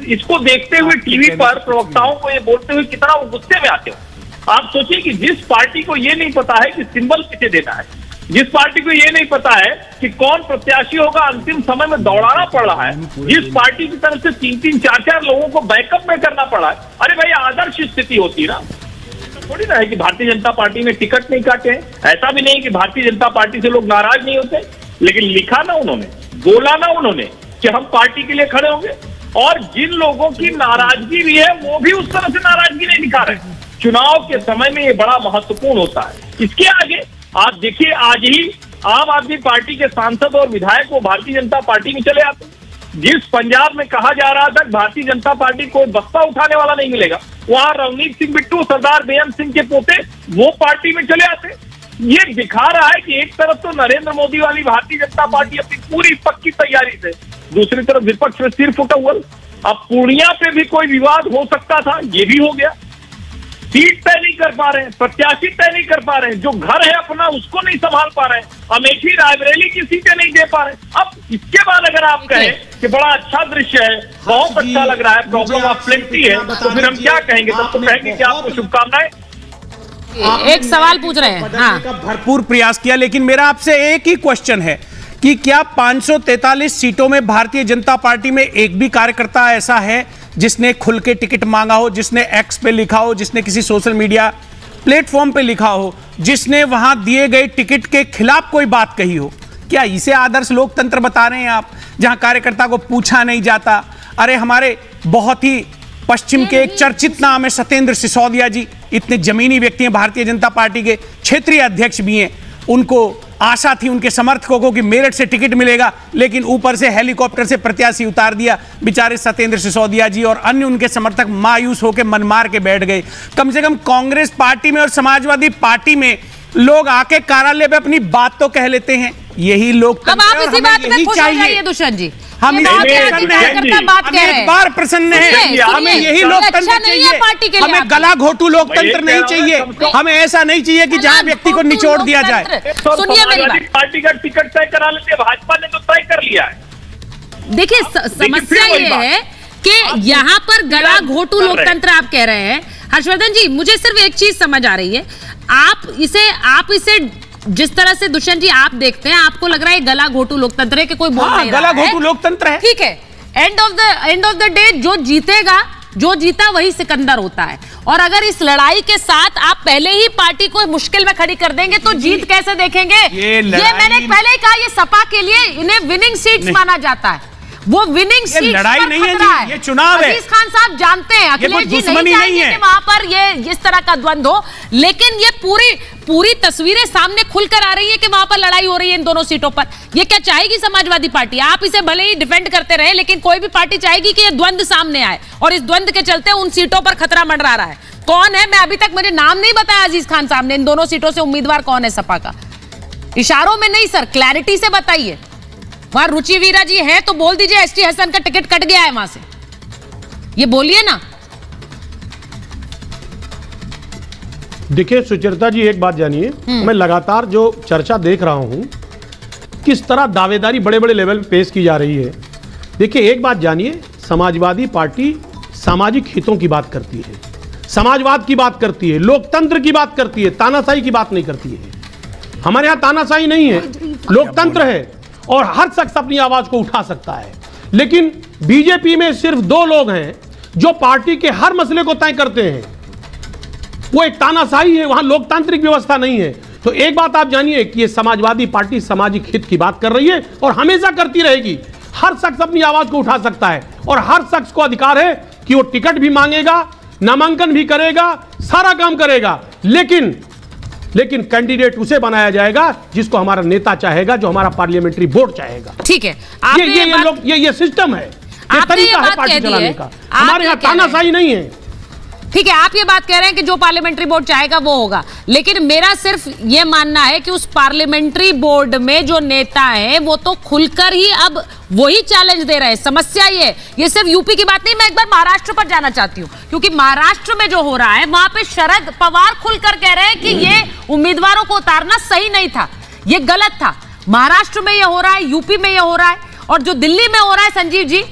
इसको देखते हुए टीवी पर प्रवक्ताओं को ये बोलते हुए कितना वो गुस्से में आते हो। आप सोचिए कि जिस पार्टी को ये नहीं पता है कि सिंबल किसे देना है, जिस पार्टी को ये नहीं पता है कि कौन प्रत्याशी होगा, अंतिम समय में दौड़ाना पड़ रहा है, जिस पार्टी की तरफ से 3-3, 4-4 लोगों को बैकअप में करना पड़ा है। अरे भाई आदर्श स्थिति होती है ना, थोड़ी ना है कि भारतीय जनता पार्टी ने टिकट नहीं काटे हैं, ऐसा भी नहीं कि भारतीय जनता पार्टी से लोग नाराज नहीं होते, लेकिन लिखा ना उन्होंने, बोला ना उन्होंने कि हम पार्टी के लिए खड़े होंगे, और जिन लोगों की नाराजगी भी है वो भी उस तरह से नाराजगी नहीं दिखा रहे। चुनाव के समय में ये बड़ा महत्वपूर्ण होता है। इसके आगे आप देखिए, आज ही आम आदमी पार्टी के सांसद और विधायक वो भारतीय जनता पार्टी में चले आते। जिस पंजाब में कहा जा रहा था भारतीय जनता पार्टी को बस्ता उठाने वाला नहीं मिलेगा, वहां रवनीत सिंह बिट्टू, सरदार बेअंत सिंह के पोते, वो पार्टी में चले आते। ये दिखा रहा है कि एक तरफ तो नरेंद्र मोदी वाली भारतीय जनता पार्टी अपनी पूरी पक्की तैयारी से, दूसरी तरफ विपक्ष में सिर फुटा हुआ। अब पूर्णिया पे भी कोई विवाद हो सकता था, ये भी हो गया। सीट तय नहीं कर पा रहे हैं, प्रत्याशी तय नहीं कर पा रहे हैं, जो घर है अपना उसको नहीं संभाल पा रहे हैं, अमेठी रायबरेली की सीटें नहीं दे पा रहे। अब इसके बाद अगर आप कहें कि बड़ा अच्छा दृश्य है, बहुत अच्छा लग रहा है, प्रॉब्लम ऑफ प्लेंटी है, तो फिर हम क्या कहेंगे? तब तो कहेंगे कि आपको शुभकामनाएं। एक सवाल पूछ रहे हैं, हाँ भरपूर प्रयास किया, लेकिन मेरा आपसे एक ही क्वेश्चन है कि क्या 543 सीटों में भारतीय जनता पार्टी में एक भी कार्यकर्ता ऐसा है जिसने खुल के टिकट मांगा हो, जिसने एक्स पे लिखा हो, जिसने किसी सोशल मीडिया प्लेटफॉर्म पे लिखा हो, जिसने वहां दिए गए टिकट के खिलाफ कोई बात कही हो? क्या इसे आदर्श लोकतंत्र बता रहे हैं आप, जहां कार्यकर्ता को पूछा नहीं जाता? अरे हमारे बहुत ही पश्चिम के एक चर्चित नाम है सत्येंद्र सिसोदिया जी, इतने जमीनी व्यक्ति हैं, भारतीय जनता पार्टी के क्षेत्रीय अध्यक्ष भी हैं, उनको आशा थी उनके समर्थकों को कि मेरठ से टिकट मिलेगा, लेकिन ऊपर से हेलीकॉप्टर से प्रत्याशी उतार दिया। बेचारे सत्येंद्र सिसोदिया जी और अन्य उनके समर्थक मायूस होकर मन मार के बैठ गए। कम से कम कांग्रेस पार्टी में और समाजवादी पार्टी में लोग आके कार्यालय पे अपनी बात तो कह लेते हैं। यही लोग अब आप इसी बात में खुश हो जाइए दुष्यंत जी, हम एक बार प्रसन्न हैं, हमें यही लोकतंत्र चाहिए, हमें गला घोटू लोकतंत्र नहीं चाहिए, हमें ऐसा नहीं चाहिए कि जहां व्यक्ति को निचोड़ दिया जाए। सुनिए मेरी बात, पार्टी का टिकट तय करा लेते, भाजपा ने तो तय कर लिया है। देखिए समस्या ये है कि यहाँ पर गला घोटू लोकतंत्र आप कह रहे हैं। हर्षवर्धन जी मुझे सिर्फ एक चीज समझ आ रही है, आप इसे जिस तरह से दुष्यंत जी आप देखते हैं, आपको लग रहा है गला घोटू लोकतंत्र है कि कोई बोल नहीं रहा है, गला घोटू लोकतंत्र है। ठीक है, एंड ऑफ द डे जो जीतेगा, जो जीता वही सिकंदर होता है। और अगर इस लड़ाई के साथ आप पहले ही पार्टी को मुश्किल में खड़ी कर देंगे तो जीत कैसे देखेंगे? ये मैंने पहले ही कहा, ये सपा के लिए इन्हें विनिंग सीट्स माना जाता है, वो विनिंग सीट लड़ाई नहीं है जी, ये चुनाव है। अजीज खान साहब जानते हैं अखिलेश जी नहीं चाहेंगे कि वहां पर ये इस तरह का द्वंद्व हो, लेकिन ये पूरी तस्वीरें सामने खुलकर आ रही है कि वहां पर लड़ाई हो रही है इन दोनों सीटों पर। ये क्या चाहेगी समाजवादी पार्टी? आप इसे भले ही डिफेंड करते रहे, लेकिन कोई भी पार्टी चाहेगी कि ये द्वंद्व सामने आए, और इस द्वंद्व के चलते उन सीटों पर खतरा मंडरा रहा है। कौन है? मैं अभी तक मुझे नाम नहीं बताया अजीज खान साहब ने, इन दोनों सीटों से उम्मीदवार कौन है सपा का? इशारों में नहीं सर, क्लैरिटी से बताइए। वहां रुचि वीरा जी हैं तो बोल दीजिए एसटी हसन का टिकट कट गया है वहां से। ये बोलिए ना। देखिए सुचरिता जी, एक बात जानिए, मैं लगातार जो चर्चा देख रहा हूं, किस तरह दावेदारी बड़े बड़े लेवल पे पेश की जा रही है। देखिए एक बात जानिए, समाजवादी पार्टी सामाजिक हितों की बात करती है, समाजवाद की बात करती है, लोकतंत्र की बात करती है, तानाशाही की बात नहीं करती है। हमारे यहाँ तानाशाही नहीं है, लोकतंत्र है और हर शख्स अपनी आवाज को उठा सकता है। लेकिन बीजेपी में सिर्फ 2 लोग हैं जो पार्टी के हर मसले को तय करते हैं, वो एक तानाशाही है, वहां लोकतांत्रिक व्यवस्था नहीं है। तो एक बात आप जानिए कि ये समाजवादी पार्टी सामाजिक हित की बात कर रही है और हमेशा करती रहेगी। हर शख्स अपनी आवाज को उठा सकता है और हर शख्स को अधिकार है कि वो टिकट भी मांगेगा, नामांकन भी करेगा, सारा काम करेगा, लेकिन कैंडिडेट उसे बनाया जाएगा जिसको हमारा नेता चाहेगा, जो हमारा पार्लियामेंट्री बोर्ड चाहेगा। ठीक है, ये सिस्टम है, ये तरीका है पार्टी चलाने का। हमारे यहाँ तानाशाही नहीं है। ठीक है, आप ये बात कह रहे हैं कि जो पार्लियामेंट्री बोर्ड चाहेगा वो होगा, लेकिन मेरा सिर्फ ये मानना है कि उस पार्लियामेंट्री बोर्ड में जो नेता हैं वो तो खुलकर ही अब वही चैलेंज दे रहे हैं। समस्या ये सिर्फ यूपी की बात नहीं, मैं एक बार महाराष्ट्र पर जाना चाहती हूँ, क्योंकि महाराष्ट्र में जो हो रहा है वहां पे शरद पवार खुलकर कह रहे हैं कि ये उम्मीदवारों को उतारना सही नहीं था, ये गलत था। महाराष्ट्र में ये हो रहा है, यूपी में ये हो रहा है, और जो दिल्ली में हो रहा है संजीव जी,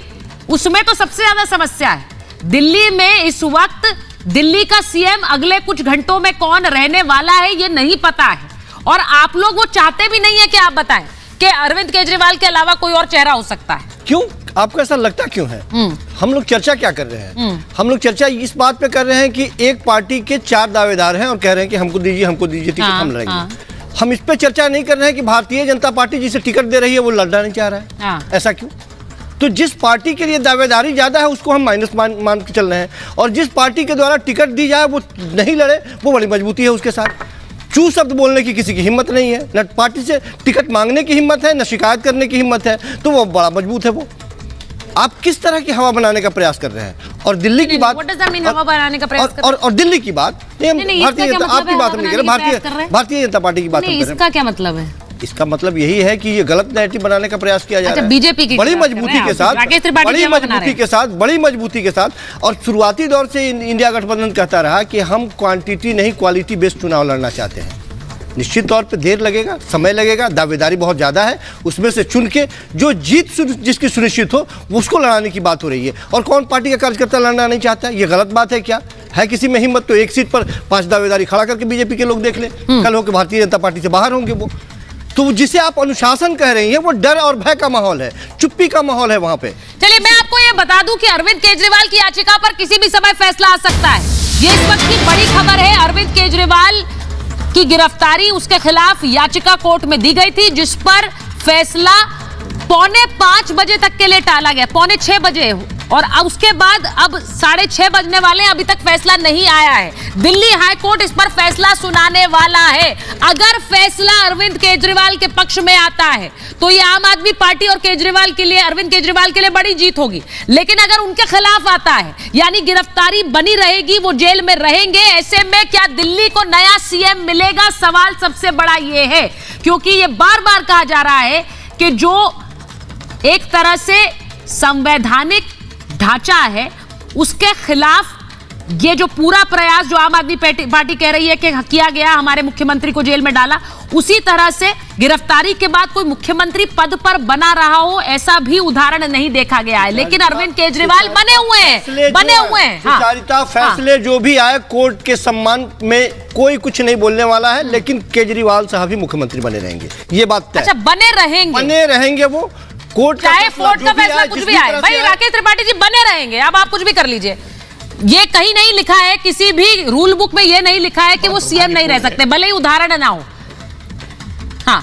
उसमें तो सबसे ज्यादा समस्या है। दिल्ली में इस वक्त दिल्ली का सीएम अगले कुछ घंटों में कौन रहने वाला है ये नहीं पता है, और आप लोग वो चाहते भी नहीं है कि आप बताएं कि अरविंद केजरीवाल के अलावा कोई और चेहरा हो सकता है। क्यों आपको ऐसा लगता क्यों है? हम लोग चर्चा क्या कर रहे हैं? हम लोग चर्चा इस बात पे कर रहे हैं कि एक पार्टी के 4 दावेदार हैं और कह रहे हैं कि हमको दीजिए टिकट, हम लड़ेंगे। हम इस पे चर्चा नहीं कर रहे हैं कि भारतीय जनता पार्टी जिसे टिकट दे रही है वो लड़ना नहीं चाह रहा है। ऐसा क्यों? तो जिस पार्टी के लिए दावेदारी ज्यादा है उसको हम माइनस मान के चल रहे हैं, और जिस पार्टी के द्वारा टिकट दी जाए वो नहीं लड़े, वो बड़ी मजबूती है उसके साथ। चू शब्द बोलने की किसी की हिम्मत नहीं है, न पार्टी से टिकट मांगने की हिम्मत है, न शिकायत करने की हिम्मत है, तो वो बड़ा मजबूत है। वो आप किस तरह की हवा बनाने का प्रयास कर रहे हैं? और दिल्ली की बात, हवा बनाने का प्रयास और दिल्ली की बात, भारतीय जनता आपकी बात नहीं कर रहे, भारतीय जनता पार्टी की बात कर रहे हैं। इसका क्या मतलब है? इसका मतलब यही है कि ये गलत नैरेटिव बनाने का प्रयास किया जा रहा है बीजेपी की बड़ी मजबूती के साथ, बड़ी मजबूती के साथ। और शुरुआती दौर से इंडिया गठबंधन कहता रहा कि हम क्वांटिटी नहीं क्वालिटी बेस्ड चुनाव लड़ना चाहते हैं। निश्चित तौर पे देर लगेगा, समय लगेगा, दावेदारी बहुत ज़्यादा है, उसमें से चुन के जो जीत जिसकी सुनिश्चित हो उसको लड़ाने की बात हो रही है। और कौन पार्टी का कार्यकर्ता लड़ना नहीं चाहता है? ये गलत बात है क्या? है किसी में हिम्मत तो एक सीट पर 5 दावेदारी खड़ा करके बीजेपी के लोग देख ले, कल होकर भारतीय जनता पार्टी से बाहर होंगे वो। तो जिसे आप अनुशासन कह रही हैं वो डर और भय का माहौल है, चुप्पी का माहौल है वहां पे। चलिए मैं आपको ये बता दूं कि अरविंद केजरीवाल की याचिका पर किसी भी समय फैसला आ सकता है। ये इस वक्त की बड़ी खबर है। अरविंद केजरीवाल की गिरफ्तारी, उसके खिलाफ याचिका कोर्ट में दी गई थी, जिस पर फैसला 4:45 बजे तक के लिए टाला गया, 5:45 बजे, और उसके बाद अब 6:30 बजने वाले हैं, अभी तक फैसला नहीं आया है। दिल्ली हाई कोर्ट इस पर फैसला सुनाने वाला है। अगर फैसला अरविंद केजरीवाल के पक्ष में आता है तो ये आम आदमी पार्टी और केजरीवाल के लिए, अरविंद केजरीवाल के लिए बड़ी जीत होगी। लेकिन अगर उनके खिलाफ आता है, यानी गिरफ्तारी बनी रहेगी, वो जेल में रहेंगे, ऐसे में क्या दिल्ली को नया सीएम मिलेगा? सवाल सबसे बड़ा ये है, क्योंकि ये बार बार कहा जा रहा है कि जो एक तरह से संवैधानिक ढांचा है उसके खिलाफ ये जो पूरा प्रयास जो आम आदमी पार्टी कह रही है कि किया गया, हमारे मुख्यमंत्री को जेल में डाला, उसी तरह से गिरफ्तारी के बाद कोई मुख्यमंत्री पद पर बना रहा हो ऐसा भी उदाहरण नहीं देखा गया है। लेकिन अरविंद केजरीवाल बने हुए हैं। सुचारिता फैसले जो भी आए कोर्ट के सम्मान में कोई कुछ नहीं बोलने वाला है, लेकिन केजरीवाल साहब ही मुख्यमंत्री बने रहेंगे, ये बात तय। अच्छा, बने रहेंगे वो, कोर्ट चाहे कोर्ट का फैसला कुछ भी आए। भाई राकेश त्रिपाठी जी बने रहेंगे, अब आप कुछ भी कर लीजिए। ये कहीं नहीं लिखा है, किसी भी रूल बुक में ये नहीं लिखा है कि वो सीएम नहीं रह सकते, भले ही उदाहरण ना हो। हाँ,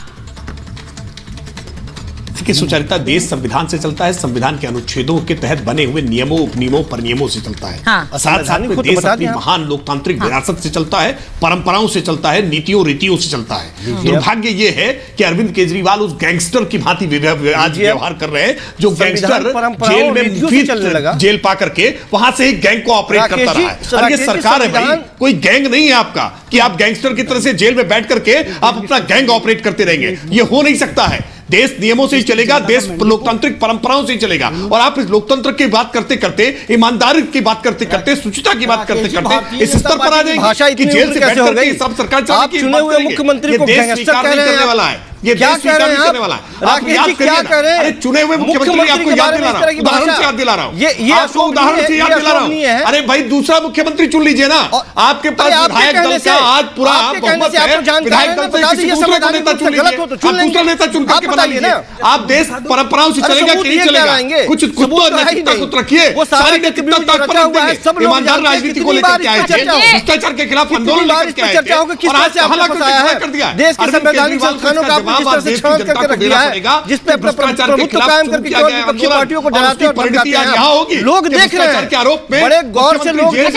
कि सुचारिता देश संविधान से चलता है, संविधान के अनुच्छेदों के तहत बने हुए नियमों, उपनियमों, परिनियमों से चलता है। हाँ। साथ साथ में देश अपनी महान लोकतांत्रिक विरासत से चलता है, परंपराओं से चलता है, नीतियों रीतियों से चलता है। दुर्भाग्य ये है कि अरविंद केजरीवाल उस गैंगस्टर की भांति आज व्यवहार कर रहे हैं, जो गैंगस्टर जेल में जेल पा करके वहां से ही गैंग को ऑपरेट करता रहा है। अरे ये सरकार है भाई, कोई गैंग नहीं है आपका कि आप गैंगस्टर की तरह से जेल में बैठ करके आप अपना गैंग ऑपरेट करते रहेंगे, ये हो नहीं सकता है। देश नियमों से ही चलेगा, देश लोकतांत्रिक परंपराओं से ही चलेगा। और आप इस लोकतंत्र की बात करते करते, ईमानदारी की बात करते करते, शुचिता की बात करते करते इस स्तर पर आ जाएंगे कि जेल से बैठ करके सब सरकार चलाने की बात करेंगे। मुख्यमंत्री को गैंगस्टर नहीं करने वाला है, ये क्या कह रहे हैं वाला है। राकेश जी, क्या कह रहे हैं? अरे चुने हुए मुख्यमंत्री आपको याद दिला रहा हूं, उदाहरण से याद दिला रहा हूं, ये आपको उदाहरण से याद दिला रहा हूं। अरे भाई दूसरा मुख्यमंत्री चुन लीजिए ना, आपके पास विधायक दल का आज पूरा बहुमत है, विधायक दल से किसी दूसरे को नेता चुन लीजिए, आप दूसरा नेता चुन करके बना लीजिए। आप देश परंपराओं से चलेगा कि नहीं चलेगा? कुछ तो नैतिकता को रखिए, सारी नैतिकता ताक पर देंगे, ईमानदार राजनीति को लेकर के आए थे, भ्रष्टाचार के खिलाफ आंदोलन लेकर के आए थे, और आज हल्ला कर दिया। देश के संवैधानिक संस्थानों का जिस तरह से छांट करके रख दिया है, जिस पे प्रभुत्व कायम करके केवल विपक्षी पार्टियों को डराते और धमकाते हैं, लोग देख रहे हैं, बड़े गौर से लोग ऐसे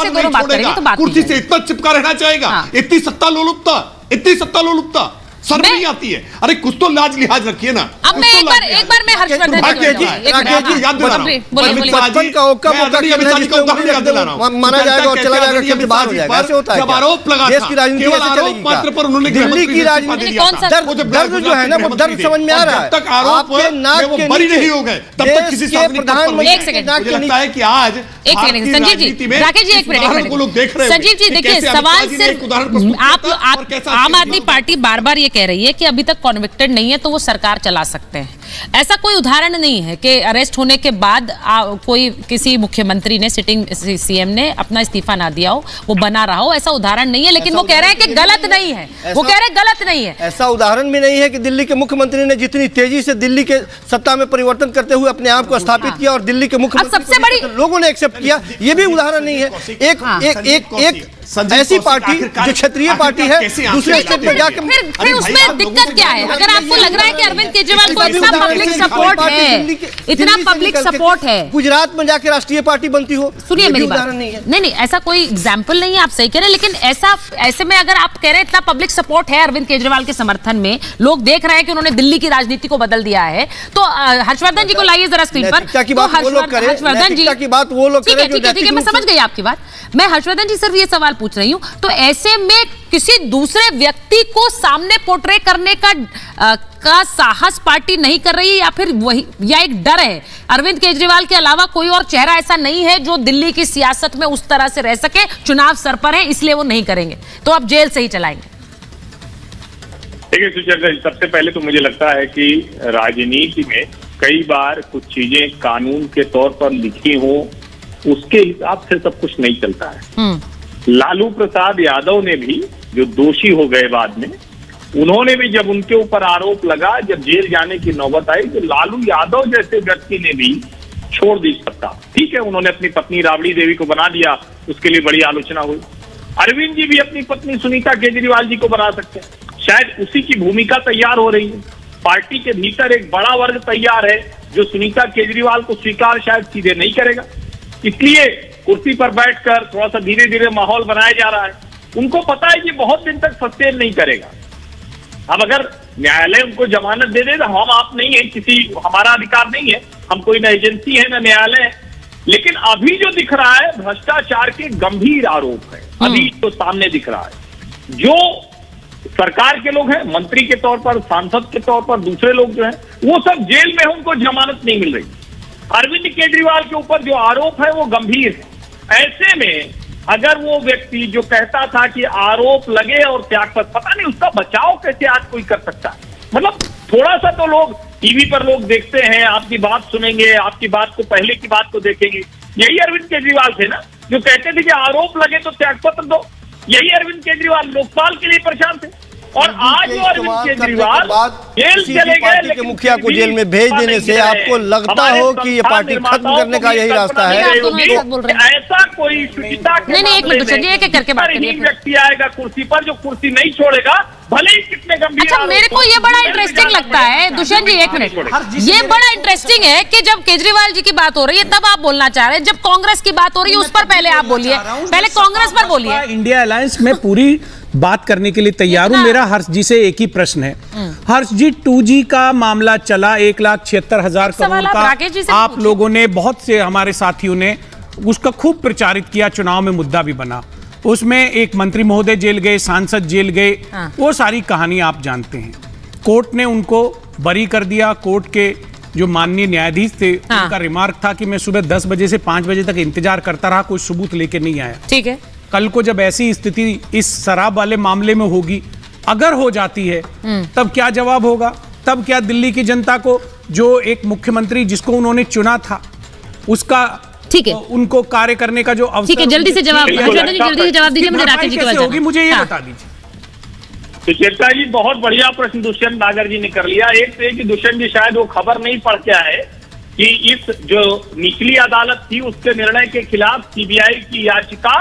दोनों बात करेंगे तो बात कुर्सी से इतना चिपका रहना चाहेगा, इतनी सत्ता लोलुपता शर्म नहीं आती है। अरे कुछ तो लाज लिहाज रखिए ना। अब मैं एक बार मैं हर्षवर्धन माना जाएगा और चला जाएगा, शब्द बाहर हो जाएगा, ऐसे होता है। जब आरोप लगा देश की राजनीति ऐसे चलेगी क्या? दिल्ली की राजनीति दर्द जो है ना, वो दर्द समझ में आ रहा है। जब तक आरोप बरी नहीं हो गए तब तक किसी प्रधानमंत्री लगता है कि आज संजीव जी, राकेश जी एक मिनट, संजीव जी देखिए, सवाल सिर्फ आप आम आदमी पार्टी बार बार ये कह रही है कि अभी तक कॉन्विक्टेड नहीं है तो वो सरकार चला सकते हैं। ऐसा कोई उदाहरण नहीं है कि अरेस्ट होने के बाद कोई किसी मुख्यमंत्री ने, सिटिंग सीएम ने अपना इस्तीफा ना दिया हो, वो बना रहा हो, ऐसा उदाहरण नहीं है। लेकिन वो कह रहे हैं कि गलत नहीं है, वो कह रहे हैं गलत नहीं है। ऐसा उदाहरण भी नहीं है कि दिल्ली के मुख्यमंत्री ने जितनी तेजी से दिल्ली के सत्ता में परिवर्तन करते हुए अपने आप को स्थापित किया और दिल्ली के मुख्यमंत्री सबसे बड़ी लोगों ने एक्सेप्ट किया, ये भी उदाहरण नहीं है। एक ऐसी पार्टी जो क्षेत्रीय पार्टी है, दूसरे स्टेट में जाकर फिर उसमें दिक्कत क्या है? अगर आपको लग रहा है कि अरविंद केजरीवाल को इतना पब्लिक सपोर्ट है, इतना पब्लिक सपोर्ट है, गुजरात में जाकर राष्ट्रीय पार्टी बनती हो, सुनिए मेरी बात, नहीं ऐसा कोई एग्जाम्पल नहीं है, आप सही कह रहे हैं। लेकिन ऐसे में अगर आप कह रहे हैं इतना पब्लिक सपोर्ट है अरविंद केजरीवाल के समर्थन में, लोग देख रहे हैं कि उन्होंने दिल्ली की राजनीति को बदल दिया है, तो हर्षवर्धन जी को लाइए जरा स्क्रीन पर। हर्षवर्धन जी की बात वो लोग करें, ठीक है, मैं समझ गई आपकी बात। मैं हर्षवर्धन जी सिर्फ ये सवाल पूछ रही हूँ, तो ऐसे में किसी दूसरे व्यक्ति को सामने पोर्ट्रे करने का साहस पार्टी नहीं कर रही, या फिर वही, या एक डर है अरविंद केजरीवाल के अलावा कोई और चेहरा ऐसा नहीं है जो दिल्ली की सियासत में उस तरह से रह सके, चुनाव सर पर है इसलिए वो नहीं करेंगे, तो आप जेल से ही चलाएंगे? देखिए सुचेता, सबसे पहले तो मुझे लगता है कि राजनीति में कई बार कुछ चीजें कानून के तौर पर लिखी हो, उसके हिसाब से सब कुछ नहीं चलता है। लालू प्रसाद यादव ने भी, जो दोषी हो गए बाद में, उन्होंने भी जब उनके ऊपर आरोप लगा, जब जेल जाने की नौबत आई, तो लालू यादव जैसे व्यक्ति ने भी छोड़ दी सत्ता। ठीक है, उन्होंने अपनी पत्नी राबड़ी देवी को बना दिया, उसके लिए बड़ी आलोचना हुई। अरविंद जी भी अपनी पत्नी सुनीता केजरीवाल जी को बना सकते हैं, शायद उसी की भूमिका तैयार हो रही है। पार्टी के भीतर एक बड़ा वर्ग तैयार है जो सुनीता केजरीवाल को स्वीकार शायद सीधे नहीं करेगा, इसलिए कुर्सी पर बैठकर थोड़ा सा धीरे धीरे माहौल बनाया जा रहा है। उनको पता है कि बहुत दिन तक सस्टेन नहीं करेगा। अब अगर न्यायालय उनको जमानत दे दे तो हम आप नहीं है, किसी हमारा अधिकार नहीं है, हम कोई न एजेंसी है न न्यायालय है। लेकिन अभी जो दिख रहा है भ्रष्टाचार के गंभीर आरोप है, अभी तो सामने दिख रहा है। जो सरकार के लोग हैं, मंत्री के तौर पर, सांसद के तौर पर, दूसरे लोग जो हैं, वो सब जेल में, उनको जमानत नहीं मिल रही। अरविंद केजरीवाल के ऊपर जो आरोप है वो गंभीर है। ऐसे में अगर वो व्यक्ति जो कहता था कि आरोप लगे और त्यागपत्र, पता नहीं उसका बचाव कैसे आज कोई कर सकता है। मतलब थोड़ा सा तो लोग टीवी पर लोग देखते हैं, आपकी बात सुनेंगे, आपकी बात को, पहले की बात को देखेंगे। यही अरविंद केजरीवाल थे ना जो कहते थे कि आरोप लगे तो त्यागपत्र दो। यही अरविंद केजरीवाल लोकपाल के लिए परेशान थे, और आज जो अरविंद केजरीवाल जेल चले गए, लेकिन मुखिया को जेल में भेज देने से आपको लगता हो कि ये पार्टी खत्म करने का यही रास्ता है? ऐसा कोई शुचिता के व्यक्ति आएगा कुर्सी पर जो कुर्सी नहीं छोड़ेगा, भले ही कितने गंभीर। अच्छा, मेरे को ये बड़ा इंटरेस्टिंग लगता है दुष्यंत जी, एक मिनट, ये बड़ा इंटरेस्टिंग है कि जब केजरीवाल जी की बात हो रही है तब आप बोलना चाह रहे हैं, जब कांग्रेस की बात हो रही है उस पर पहले आप बोलिए, पहले कांग्रेस पर बोलिए। इंडिया अलायंस में पूरी बात करने के लिए तैयार हूं। मेरा हर्ष जी से एक ही प्रश्न है, हर्ष जी, 2G का मामला चला, 1,76,000 करोड़ का, आप लोगों ने, बहुत से हमारे साथियों ने उसका खूब प्रचारित किया, चुनाव में मुद्दा भी बना। उसमें एक मंत्री महोदय जेल गए, सांसद जेल गए, वो सारी कहानी आप जानते हैं। कोर्ट ने उनको बरी कर दिया। कोर्ट के जो माननीय न्यायाधीश थे, उनका रिमार्क था कि मैं सुबह 10 बजे से 5 बजे तक इंतजार करता रहा, कोई सबूत लेके नहीं आया। ठीक है, कल को जब ऐसी स्थिति इस शराब वाले मामले में होगी, अगर हो जाती है, तब क्या जवाब होगा? तब क्या दिल्ली की जनता को, जो एक मुख्यमंत्री जिसको उन्होंने चुना था, उसका ठीक है उनको कार्य करने का जो अवसर, ठीक है, जल्दी से जवाब दीजिए मुझे, राकेश जी की होगी, मुझे ये बता दीजिए। सुचेता जी, बहुत बढ़िया प्रश्न दुष्यंत नागर जी ने कर लिया। एक तो कि दुष्यंत जी शायद वो खबर नहीं पढ़ के आए कि इस जो निचली अदालत थी उसके निर्णय के खिलाफ सीबीआई की याचिका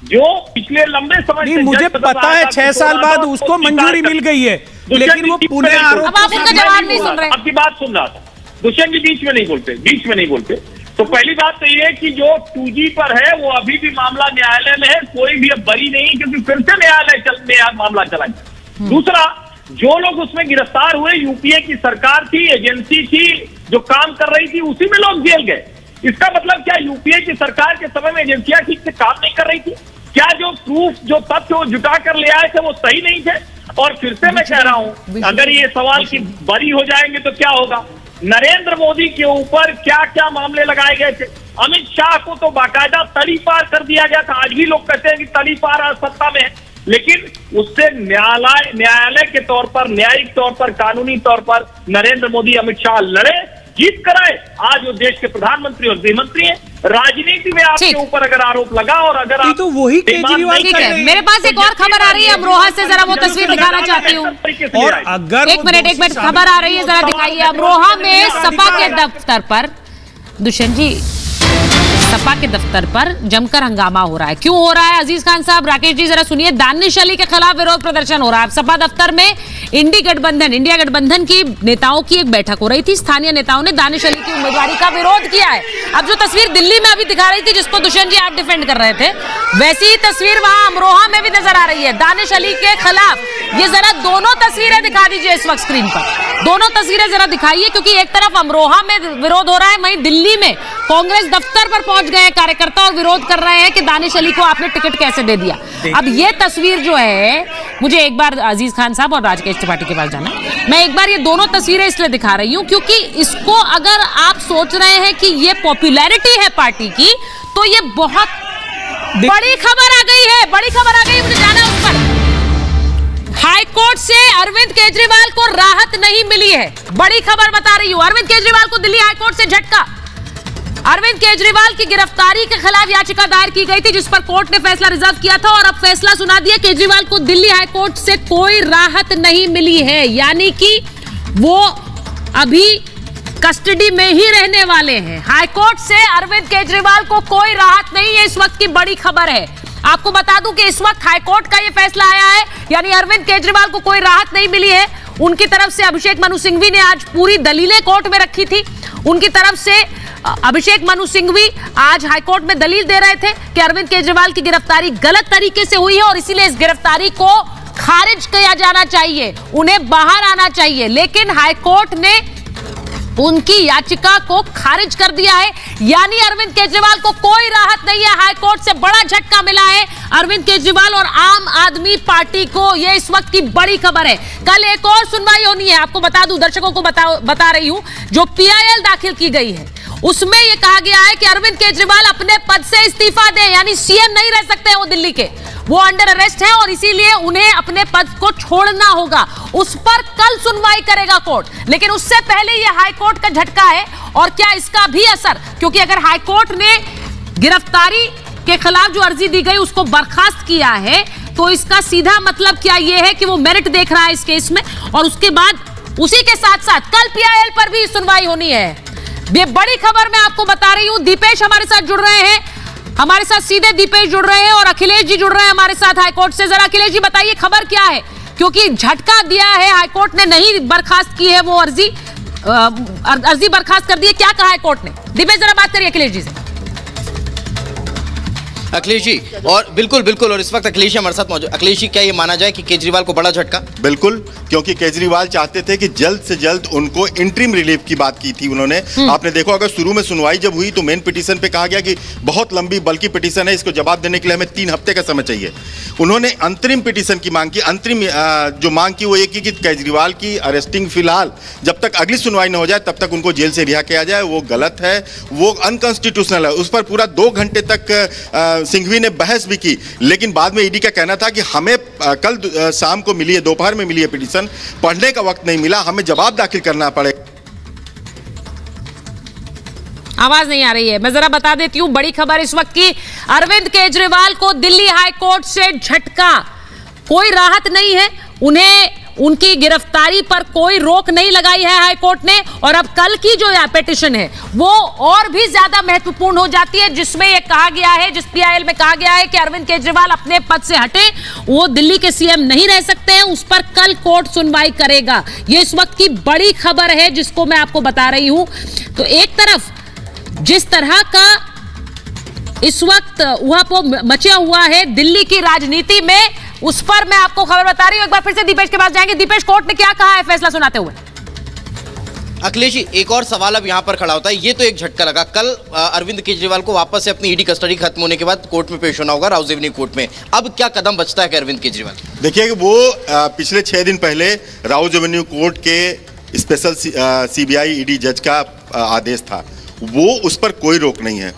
जो पिछले लंबे समय से मुझे पता है 6 साल बाद उसको मंजूरी मिल गई है, लेकिन वो पुणे आरोप। अब आप उनका जवाब नहीं सुन रहे। आपकी बात सुन रहा था। दुष्यंत जी बीच में नहीं बोलते। तो पहली बात तो ये कि जो 2G पर है वो अभी भी मामला न्यायालय में है, कोई भी अब बरी नहीं, क्योंकि फिर से न्यायालय मामला चलाएंगे। दूसरा, जो लोग उसमें गिरफ्तार हुए, यूपीए की सरकार थी, एजेंसी थी जो काम कर रही थी, उसी में लोग जेल गए। इसका मतलब क्या यूपीए की सरकार के समय में एजेंसियां ठीक से काम नहीं कर रही थी? क्या जो प्रूफ, जो तथ्य वो जुटा कर ले आए थे वो सही नहीं थे? और फिर से मैं कह रहा हूं, अगर ये सवाल की बरी हो जाएंगे तो क्या होगा? नरेंद्र मोदी के ऊपर क्या क्या मामले लगाए गए थे? अमित शाह को तो बाकायदा तली पार कर दिया गया था। आज भी लोग कहते हैं कि तली पार सत्ता में है, लेकिन उससे न्यायालय के तौर पर, न्यायिक तौर पर, कानूनी तौर पर नरेंद्र मोदी, अमित शाह लड़े, जीत कराए। आज वो देश के प्रधानमंत्री और गृह मंत्री हैं। राजनीति में आपके ऊपर अगर आरोप लगा और अगर आप तो वही केजरीवाल है। मेरे पास एक और खबर आ रही है अमरोहा से, जरा वो तस्वीर दिखाना चाहती हूँ। और अगर एक मिनट खबर आ रही है, जरा दिखाइए। अमरोहा में सपा के दफ्तर पर, दुष्यंत जी, सपा के दफ्तर पर जमकर हंगामा हो रहा है। क्यों हो रहा है अजीज खान साहब, राकेश जी जरा सुनिए। दानिश अली के खिलाफ विरोध प्रदर्शन हो रहा है। सपा दफ्तर में इंडिया गठबंधन की नेताओं की एक बैठक हो रही थी। स्थानीय नेताओं ने दानिश अली की उम्मीदवारी का विरोध किया है। अब जो तस्वीर दिल्ली में अभी दिखा रही थी, जिसको दुष्यंत जी आप डिफेंड कर रहे थे, वैसी ही तस्वीर वहां अमरोहा में भी नजर आ रही है दानिश अली के खिलाफ। ये जरा दोनों तस्वीरें दिखा दीजिए इस वक्त स्क्रीन पर। दोनों तस्वीरें जरा दिखाइए, क्योंकि एक तरफ अमरोहा में विरोध हो रहा है, वहीं दिल्ली में कांग्रेस दफ्तर पर पहुंच गए कार्यकर्ता और विरोध कर रहे हैं कि दानिश अली को आपने टिकट कैसे दे दिया। अब ये तस्वीर जो है, मुझे एक बार अजीज खान साहब और राकेश त्रिपाठी के पास जाना है। मैं एक बार ये दोनों तस्वीरें इसलिए दिखा रही हूं क्योंकि इसको अगर आप सोच रहे हैं कि ये पॉपुलैरिटी है पार्टी की, तो ये बहुत बड़ी खबर आ गई है। बड़ी खबर आ गई, मुझे जाना उस पर। हाईकोर्ट से अरविंद केजरीवाल को राहत नहीं मिली है। बड़ी खबर बता रही हूं, अरविंद केजरीवाल को दिल्ली हाईकोर्ट से झटका। अरविंद केजरीवाल की गिरफ्तारी के खिलाफ याचिका दायर की गई थी, जिस पर कोर्ट ने फैसला रिजर्व किया था, और अब फैसला सुना दिया। केजरीवाल को दिल्ली हाईकोर्ट से कोई राहत नहीं मिली है, यानी कि वो अभी कस्टडी में ही रहने वाले हैं। हाईकोर्ट से अरविंद केजरीवाल को कोई राहत नहीं है, इस वक्त की बड़ी खबर है। आपको बता दूं कि इस वक्त हाईकोर्ट का यह फैसला आया है, यानी अरविंद केजरीवाल को कोई राहत नहीं मिली है। उनकी तरफ से अभिषेक मनु सिंघवी ने आज पूरी दलीलें कोर्ट में रखी थी। उनकी तरफ से अभिषेक मनु सिंघवी आज हाईकोर्ट में दलील दे रहे थे कि अरविंद केजरीवाल की गिरफ्तारी गलत तरीके से हुई है और इसीलिए इस गिरफ्तारी को खारिज किया जाना चाहिए, उन्हें बाहर आना चाहिए। लेकिन हाईकोर्ट ने उनकी याचिका को खारिज कर दिया है, यानी अरविंद केजरीवाल को कोई राहत नहीं है। हाईकोर्ट से बड़ा झटका मिला है अरविंद केजरीवाल और आम आदमी पार्टी को। यह इस वक्त की बड़ी खबर है। कल एक और सुनवाई होनी है, आपको बता दूं, दर्शकों को बता रही हूं, जो PIL दाखिल की गई है उसमें यह कहा गया है कि अरविंद केजरीवाल अपने पद से इस्तीफा दें, यानी CM नहीं रह सकते हैं वो दिल्ली के, वो अंडर अरेस्ट है और इसीलिए उन्हें अपने पद को छोड़ना होगा। उस पर कल सुनवाई करेगा कोर्ट, लेकिन उससे पहले यह हाईकोर्ट का झटका है। और क्या इसका भी असर, क्योंकि अगर हाईकोर्ट ने गिरफ्तारी के खिलाफ जो अर्जी दी गई उसको बर्खास्त किया है, तो इसका सीधा मतलब क्या यह है कि वो मेरिट देख रहा है इस केस में, और उसके बाद उसी के साथ साथ कल PIL पर भी सुनवाई होनी है। ये बड़ी खबर मैं आपको बता रही हूं। दीपेश हमारे साथ जुड़ रहे हैं, हमारे साथ सीधे दीपेश जुड़ रहे हैं और अखिलेश जी जुड़ रहे हैं हमारे साथ हाईकोर्ट से। जरा अखिलेश जी बताइए खबर क्या है, क्योंकि झटका दिया है हाईकोर्ट ने, नहीं बर्खास्त की है वो अर्जी बर्खास्त कर दी है। क्या कहा है कोर्ट ने? दीपेश जरा बात करिए अखिलेश जी से। अखिलेश जी, और बिल्कुल और इस वक्त अखिलेश हमारे साथ मौजूद। अखिलेश जी, क्या ये माना जाए कि केजरीवाल को बड़ा झटका? बिल्कुल, क्योंकि केजरीवाल चाहते थे कि जल्द से जल्द उनको इंटरिम रिलीफ की बात की थी उन्होंने। आपने देखो, अगर शुरू में सुनवाई जब हुई तो मेन पिटीशन पे कहा गया कि बहुत लंबी बल्कि पिटीशन है, इसको जवाब देने के लिए हमें 3 हफ्ते का समय चाहिए। उन्होंने अंतरिम पिटीशन की मांग की। अंतरिम जो मांग की वो ये की कि केजरीवाल की अरेस्टिंग फिलहाल जब तक अगली सुनवाई न हो जाए तब तक उनको जेल से रिहा किया जाए। वो गलत है, वो अनकॉन्स्टिट्यूशनल है। उस पर पूरा 2 घंटे तक सिंघवी ने बहस भी की, लेकिन बाद में ईडी का कहना था कि हमें कल शाम को मिली है, दोपहर में मिली है पिटीशन, पढ़ने का वक्त नहीं मिला, हमें जवाब दाखिल करना पड़ेगा। आवाज नहीं आ रही है, मैं जरा बता देती हूं बड़ी खबर इस वक्त की। अरविंद केजरीवाल को दिल्ली हाई कोर्ट से झटका। कोई राहत नहीं है उन्हें, उनकी गिरफ्तारी पर कोई रोक नहीं लगाई है हाई कोर्ट ने। और अब कल की जो पिटीशन है वो और भी ज्यादा महत्वपूर्ण हो जाती है, जिसमें यह कहा गया है, जिस पीआईएल में कहा गया है कि अरविंद केजरीवाल अपने पद से हटे, वो दिल्ली के सीएम नहीं रह सकते हैं। उस पर कल कोर्ट सुनवाई करेगा। ये इस वक्त की बड़ी खबर है जिसको मैं आपको बता रही हूं। तो एक तरफ जिस तरह का इस वक्त उहापोह मचा हुआ है दिल्ली की राजनीति में, उस पर मैं आपको खबर बता रही हूं। एक बार फिर से दीपेश के पास जाएंगे। दीपेश, कोर्ट ने क्या कहा है फैसला सुनाते हुए? अखिलेश जी, एक और सवाल अब यहां पर खड़ा होता है। ये तो एक झटका लगा, कल अरविंद केजरीवाल को वापस से अपनी ईडी कस्टडी खत्म होने के बाद कोर्ट में पेश होना होगा, राउज एवेन्यू कोर्ट में। अब क्या कदम बचता है अरविंद केजरीवाल? देखिए, वो पिछले 6 दिन पहले राउज एवेन्यू कोर्ट के स्पेशल सीबीआई ईडी जज का आदेश था, वो उस पर कोई रोक नहीं है।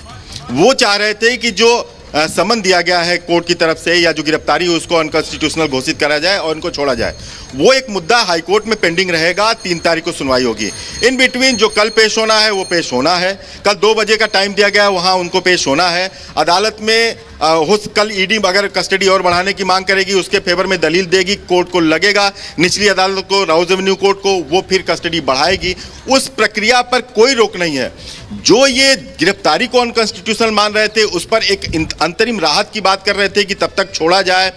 वो चाह रहे थे कि जो समन दिया गया है कोर्ट की तरफ से या जो गिरफ्तारी है उसको अनकॉन्स्टिट्यूशनल घोषित करा जाए और उनको छोड़ा जाए। वो एक मुद्दा हाईकोर्ट में पेंडिंग रहेगा। 3 तारीख को सुनवाई होगी। इन बिटवीन जो कल पेश होना है वो पेश होना है। कल 2 बजे का टाइम दिया गया है, वहाँ उनको पेश होना है। अदालत में कल ईडी अगर कस्टडी और बढ़ाने की मांग करेगी, उसके फेवर में दलील देगी, कोर्ट को लगेगा, निचली अदालत को, राउज एवेन्यू कोर्ट को, वो फिर कस्टडी बढ़ाएगी। उस प्रक्रिया पर कोई रोक नहीं है। जो ये गिरफ्तारी को अनकॉन्स्टिट्यूशनल मान रहे थे, उस पर एक अंतरिम राहत की बात कर रहे थे कि तब तक छोड़ा जाए,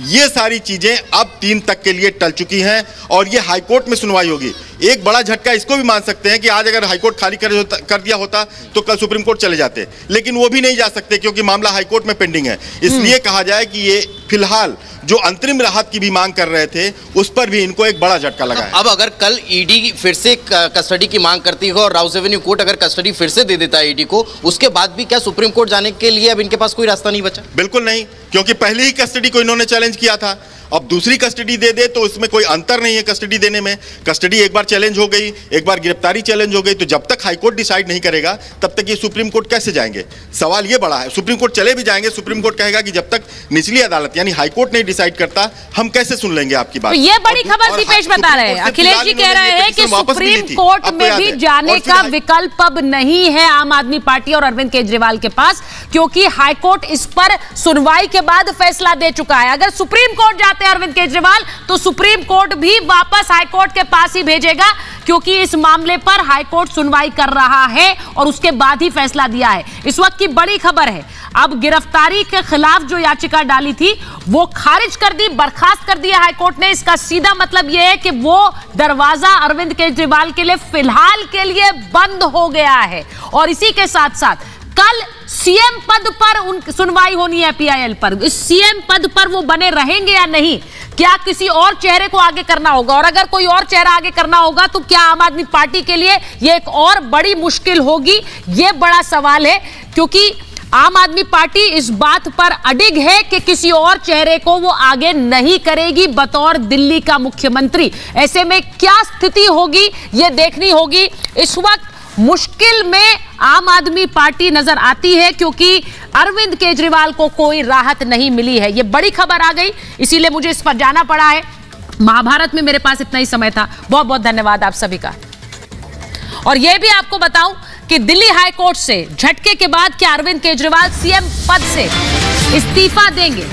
ये सारी चीजें अब 3 तक के लिए टल चुकी हैं और ये हाईकोर्ट में सुनवाई होगी। एक बड़ा झटका इसको भी मान सकते हैं कि आज अगर हाईकोर्ट खाली कर दिया होता तो कल सुप्रीम कोर्ट चले जाते, लेकिन वो भी नहीं जा सकते क्योंकि मामला हाईकोर्ट में पेंडिंग है। इसलिए कहा जाए कि ये फिलहाल जो अंतरिम राहत की भी मांग कर रहे थे, उस पर भी इनको एक बड़ा झटका लगा है। अब अगर कल ईडी फिर से कस्टडी की मांग करती है और राउज एवेन्यू कोर्ट अगर कस्टडी फिर से दे देता है ईडी को, उसके बाद भी क्या सुप्रीम कोर्ट जाने के लिए अब इनके पास कोई रास्ता नहीं बचा? बिल्कुल नहीं, क्योंकि पहले ही कस्टडी को इन्होंने चैलेंज किया था। अब दूसरी कस्टडी दे दे तो उसमें कोई अंतर नहीं है कस्टडी देने में। कस्टडी एक बार चैलेंज हो गई, एक बार गिरफ्तारी चैलेंज हो गई, तो जब तक हाईकोर्ट डिसाइड नहीं करेगा तब तक ये सुप्रीम कोर्ट कैसे जाएंगे? सवाल ये बड़ा है। सुप्रीम कोर्ट चले भी जाएंगे, सुप्रीम कोर्ट कहेगा कि जब तक निचली अदालत यानी हाईकोर्ट नहीं डिसाइड करता हम कैसे सुन लेंगे आपकी बात? तो ये बड़ी खबर दीपेश बता रहे हैं। अखिलेश जी कह रहे हैं कि सुप्रीम कोर्ट में भी जाने का विकल्प अब नहीं है आम आदमी पार्टी और अरविंद केजरीवाल के पास, क्योंकि हाईकोर्ट इस पर सुनवाई के बाद फैसला दे चुका है। अगर सुप्रीम कोर्ट जाते हैं अरविंद केजरीवाल तो सुप्रीम कोर्ट भी वापस हाईकोर्ट के पास ही भेजेगा, क्योंकि इस मामले पर हाईकोर्ट सुनवाई कर रहा है और उसके बाद ही फैसला दिया है। इस वक्त की बड़ी खबर है, अब गिरफ्तारी के खिलाफ जो याचिका डाली थी वो खारिज कर दी, बर्खास्त कर दिया हाईकोर्ट ने। इसका सीधा मतलब यह है कि वो दरवाजा अरविंद केजरीवाल के लिए फिलहाल के लिए बंद हो गया है। और इसी के साथ साथ कल सीएम पद पर सुनवाई होनी है पीआईएल पर। इस सीएम पद पर वो बने रहेंगे या नहीं, क्या किसी और चेहरे को आगे करना होगा, और अगर कोई और चेहरा आगे करना होगा तो क्या आम आदमी पार्टी के लिए ये एक और बड़ी मुश्किल होगी? ये बड़ा सवाल है, क्योंकि आम आदमी पार्टी इस बात पर अडिग है कि किसी और चेहरे को वो आगे नहीं करेगी बतौर दिल्ली का मुख्यमंत्री। ऐसे में क्या स्थिति होगी ये देखनी होगी। इस वक्त मुश्किल में आम आदमी पार्टी नजर आती है, क्योंकि अरविंद केजरीवाल को कोई राहत नहीं मिली है। ये बड़ी खबर आ गई, इसीलिए मुझे इस पर जाना पड़ा है। महाभारत में मेरे पास इतना ही समय था। बहुत बहुत धन्यवाद आप सभी का। और यह भी आपको बताऊं कि दिल्ली हाई कोर्ट से झटके के बाद क्या अरविंद केजरीवाल सीएम पद से इस्तीफा देंगे?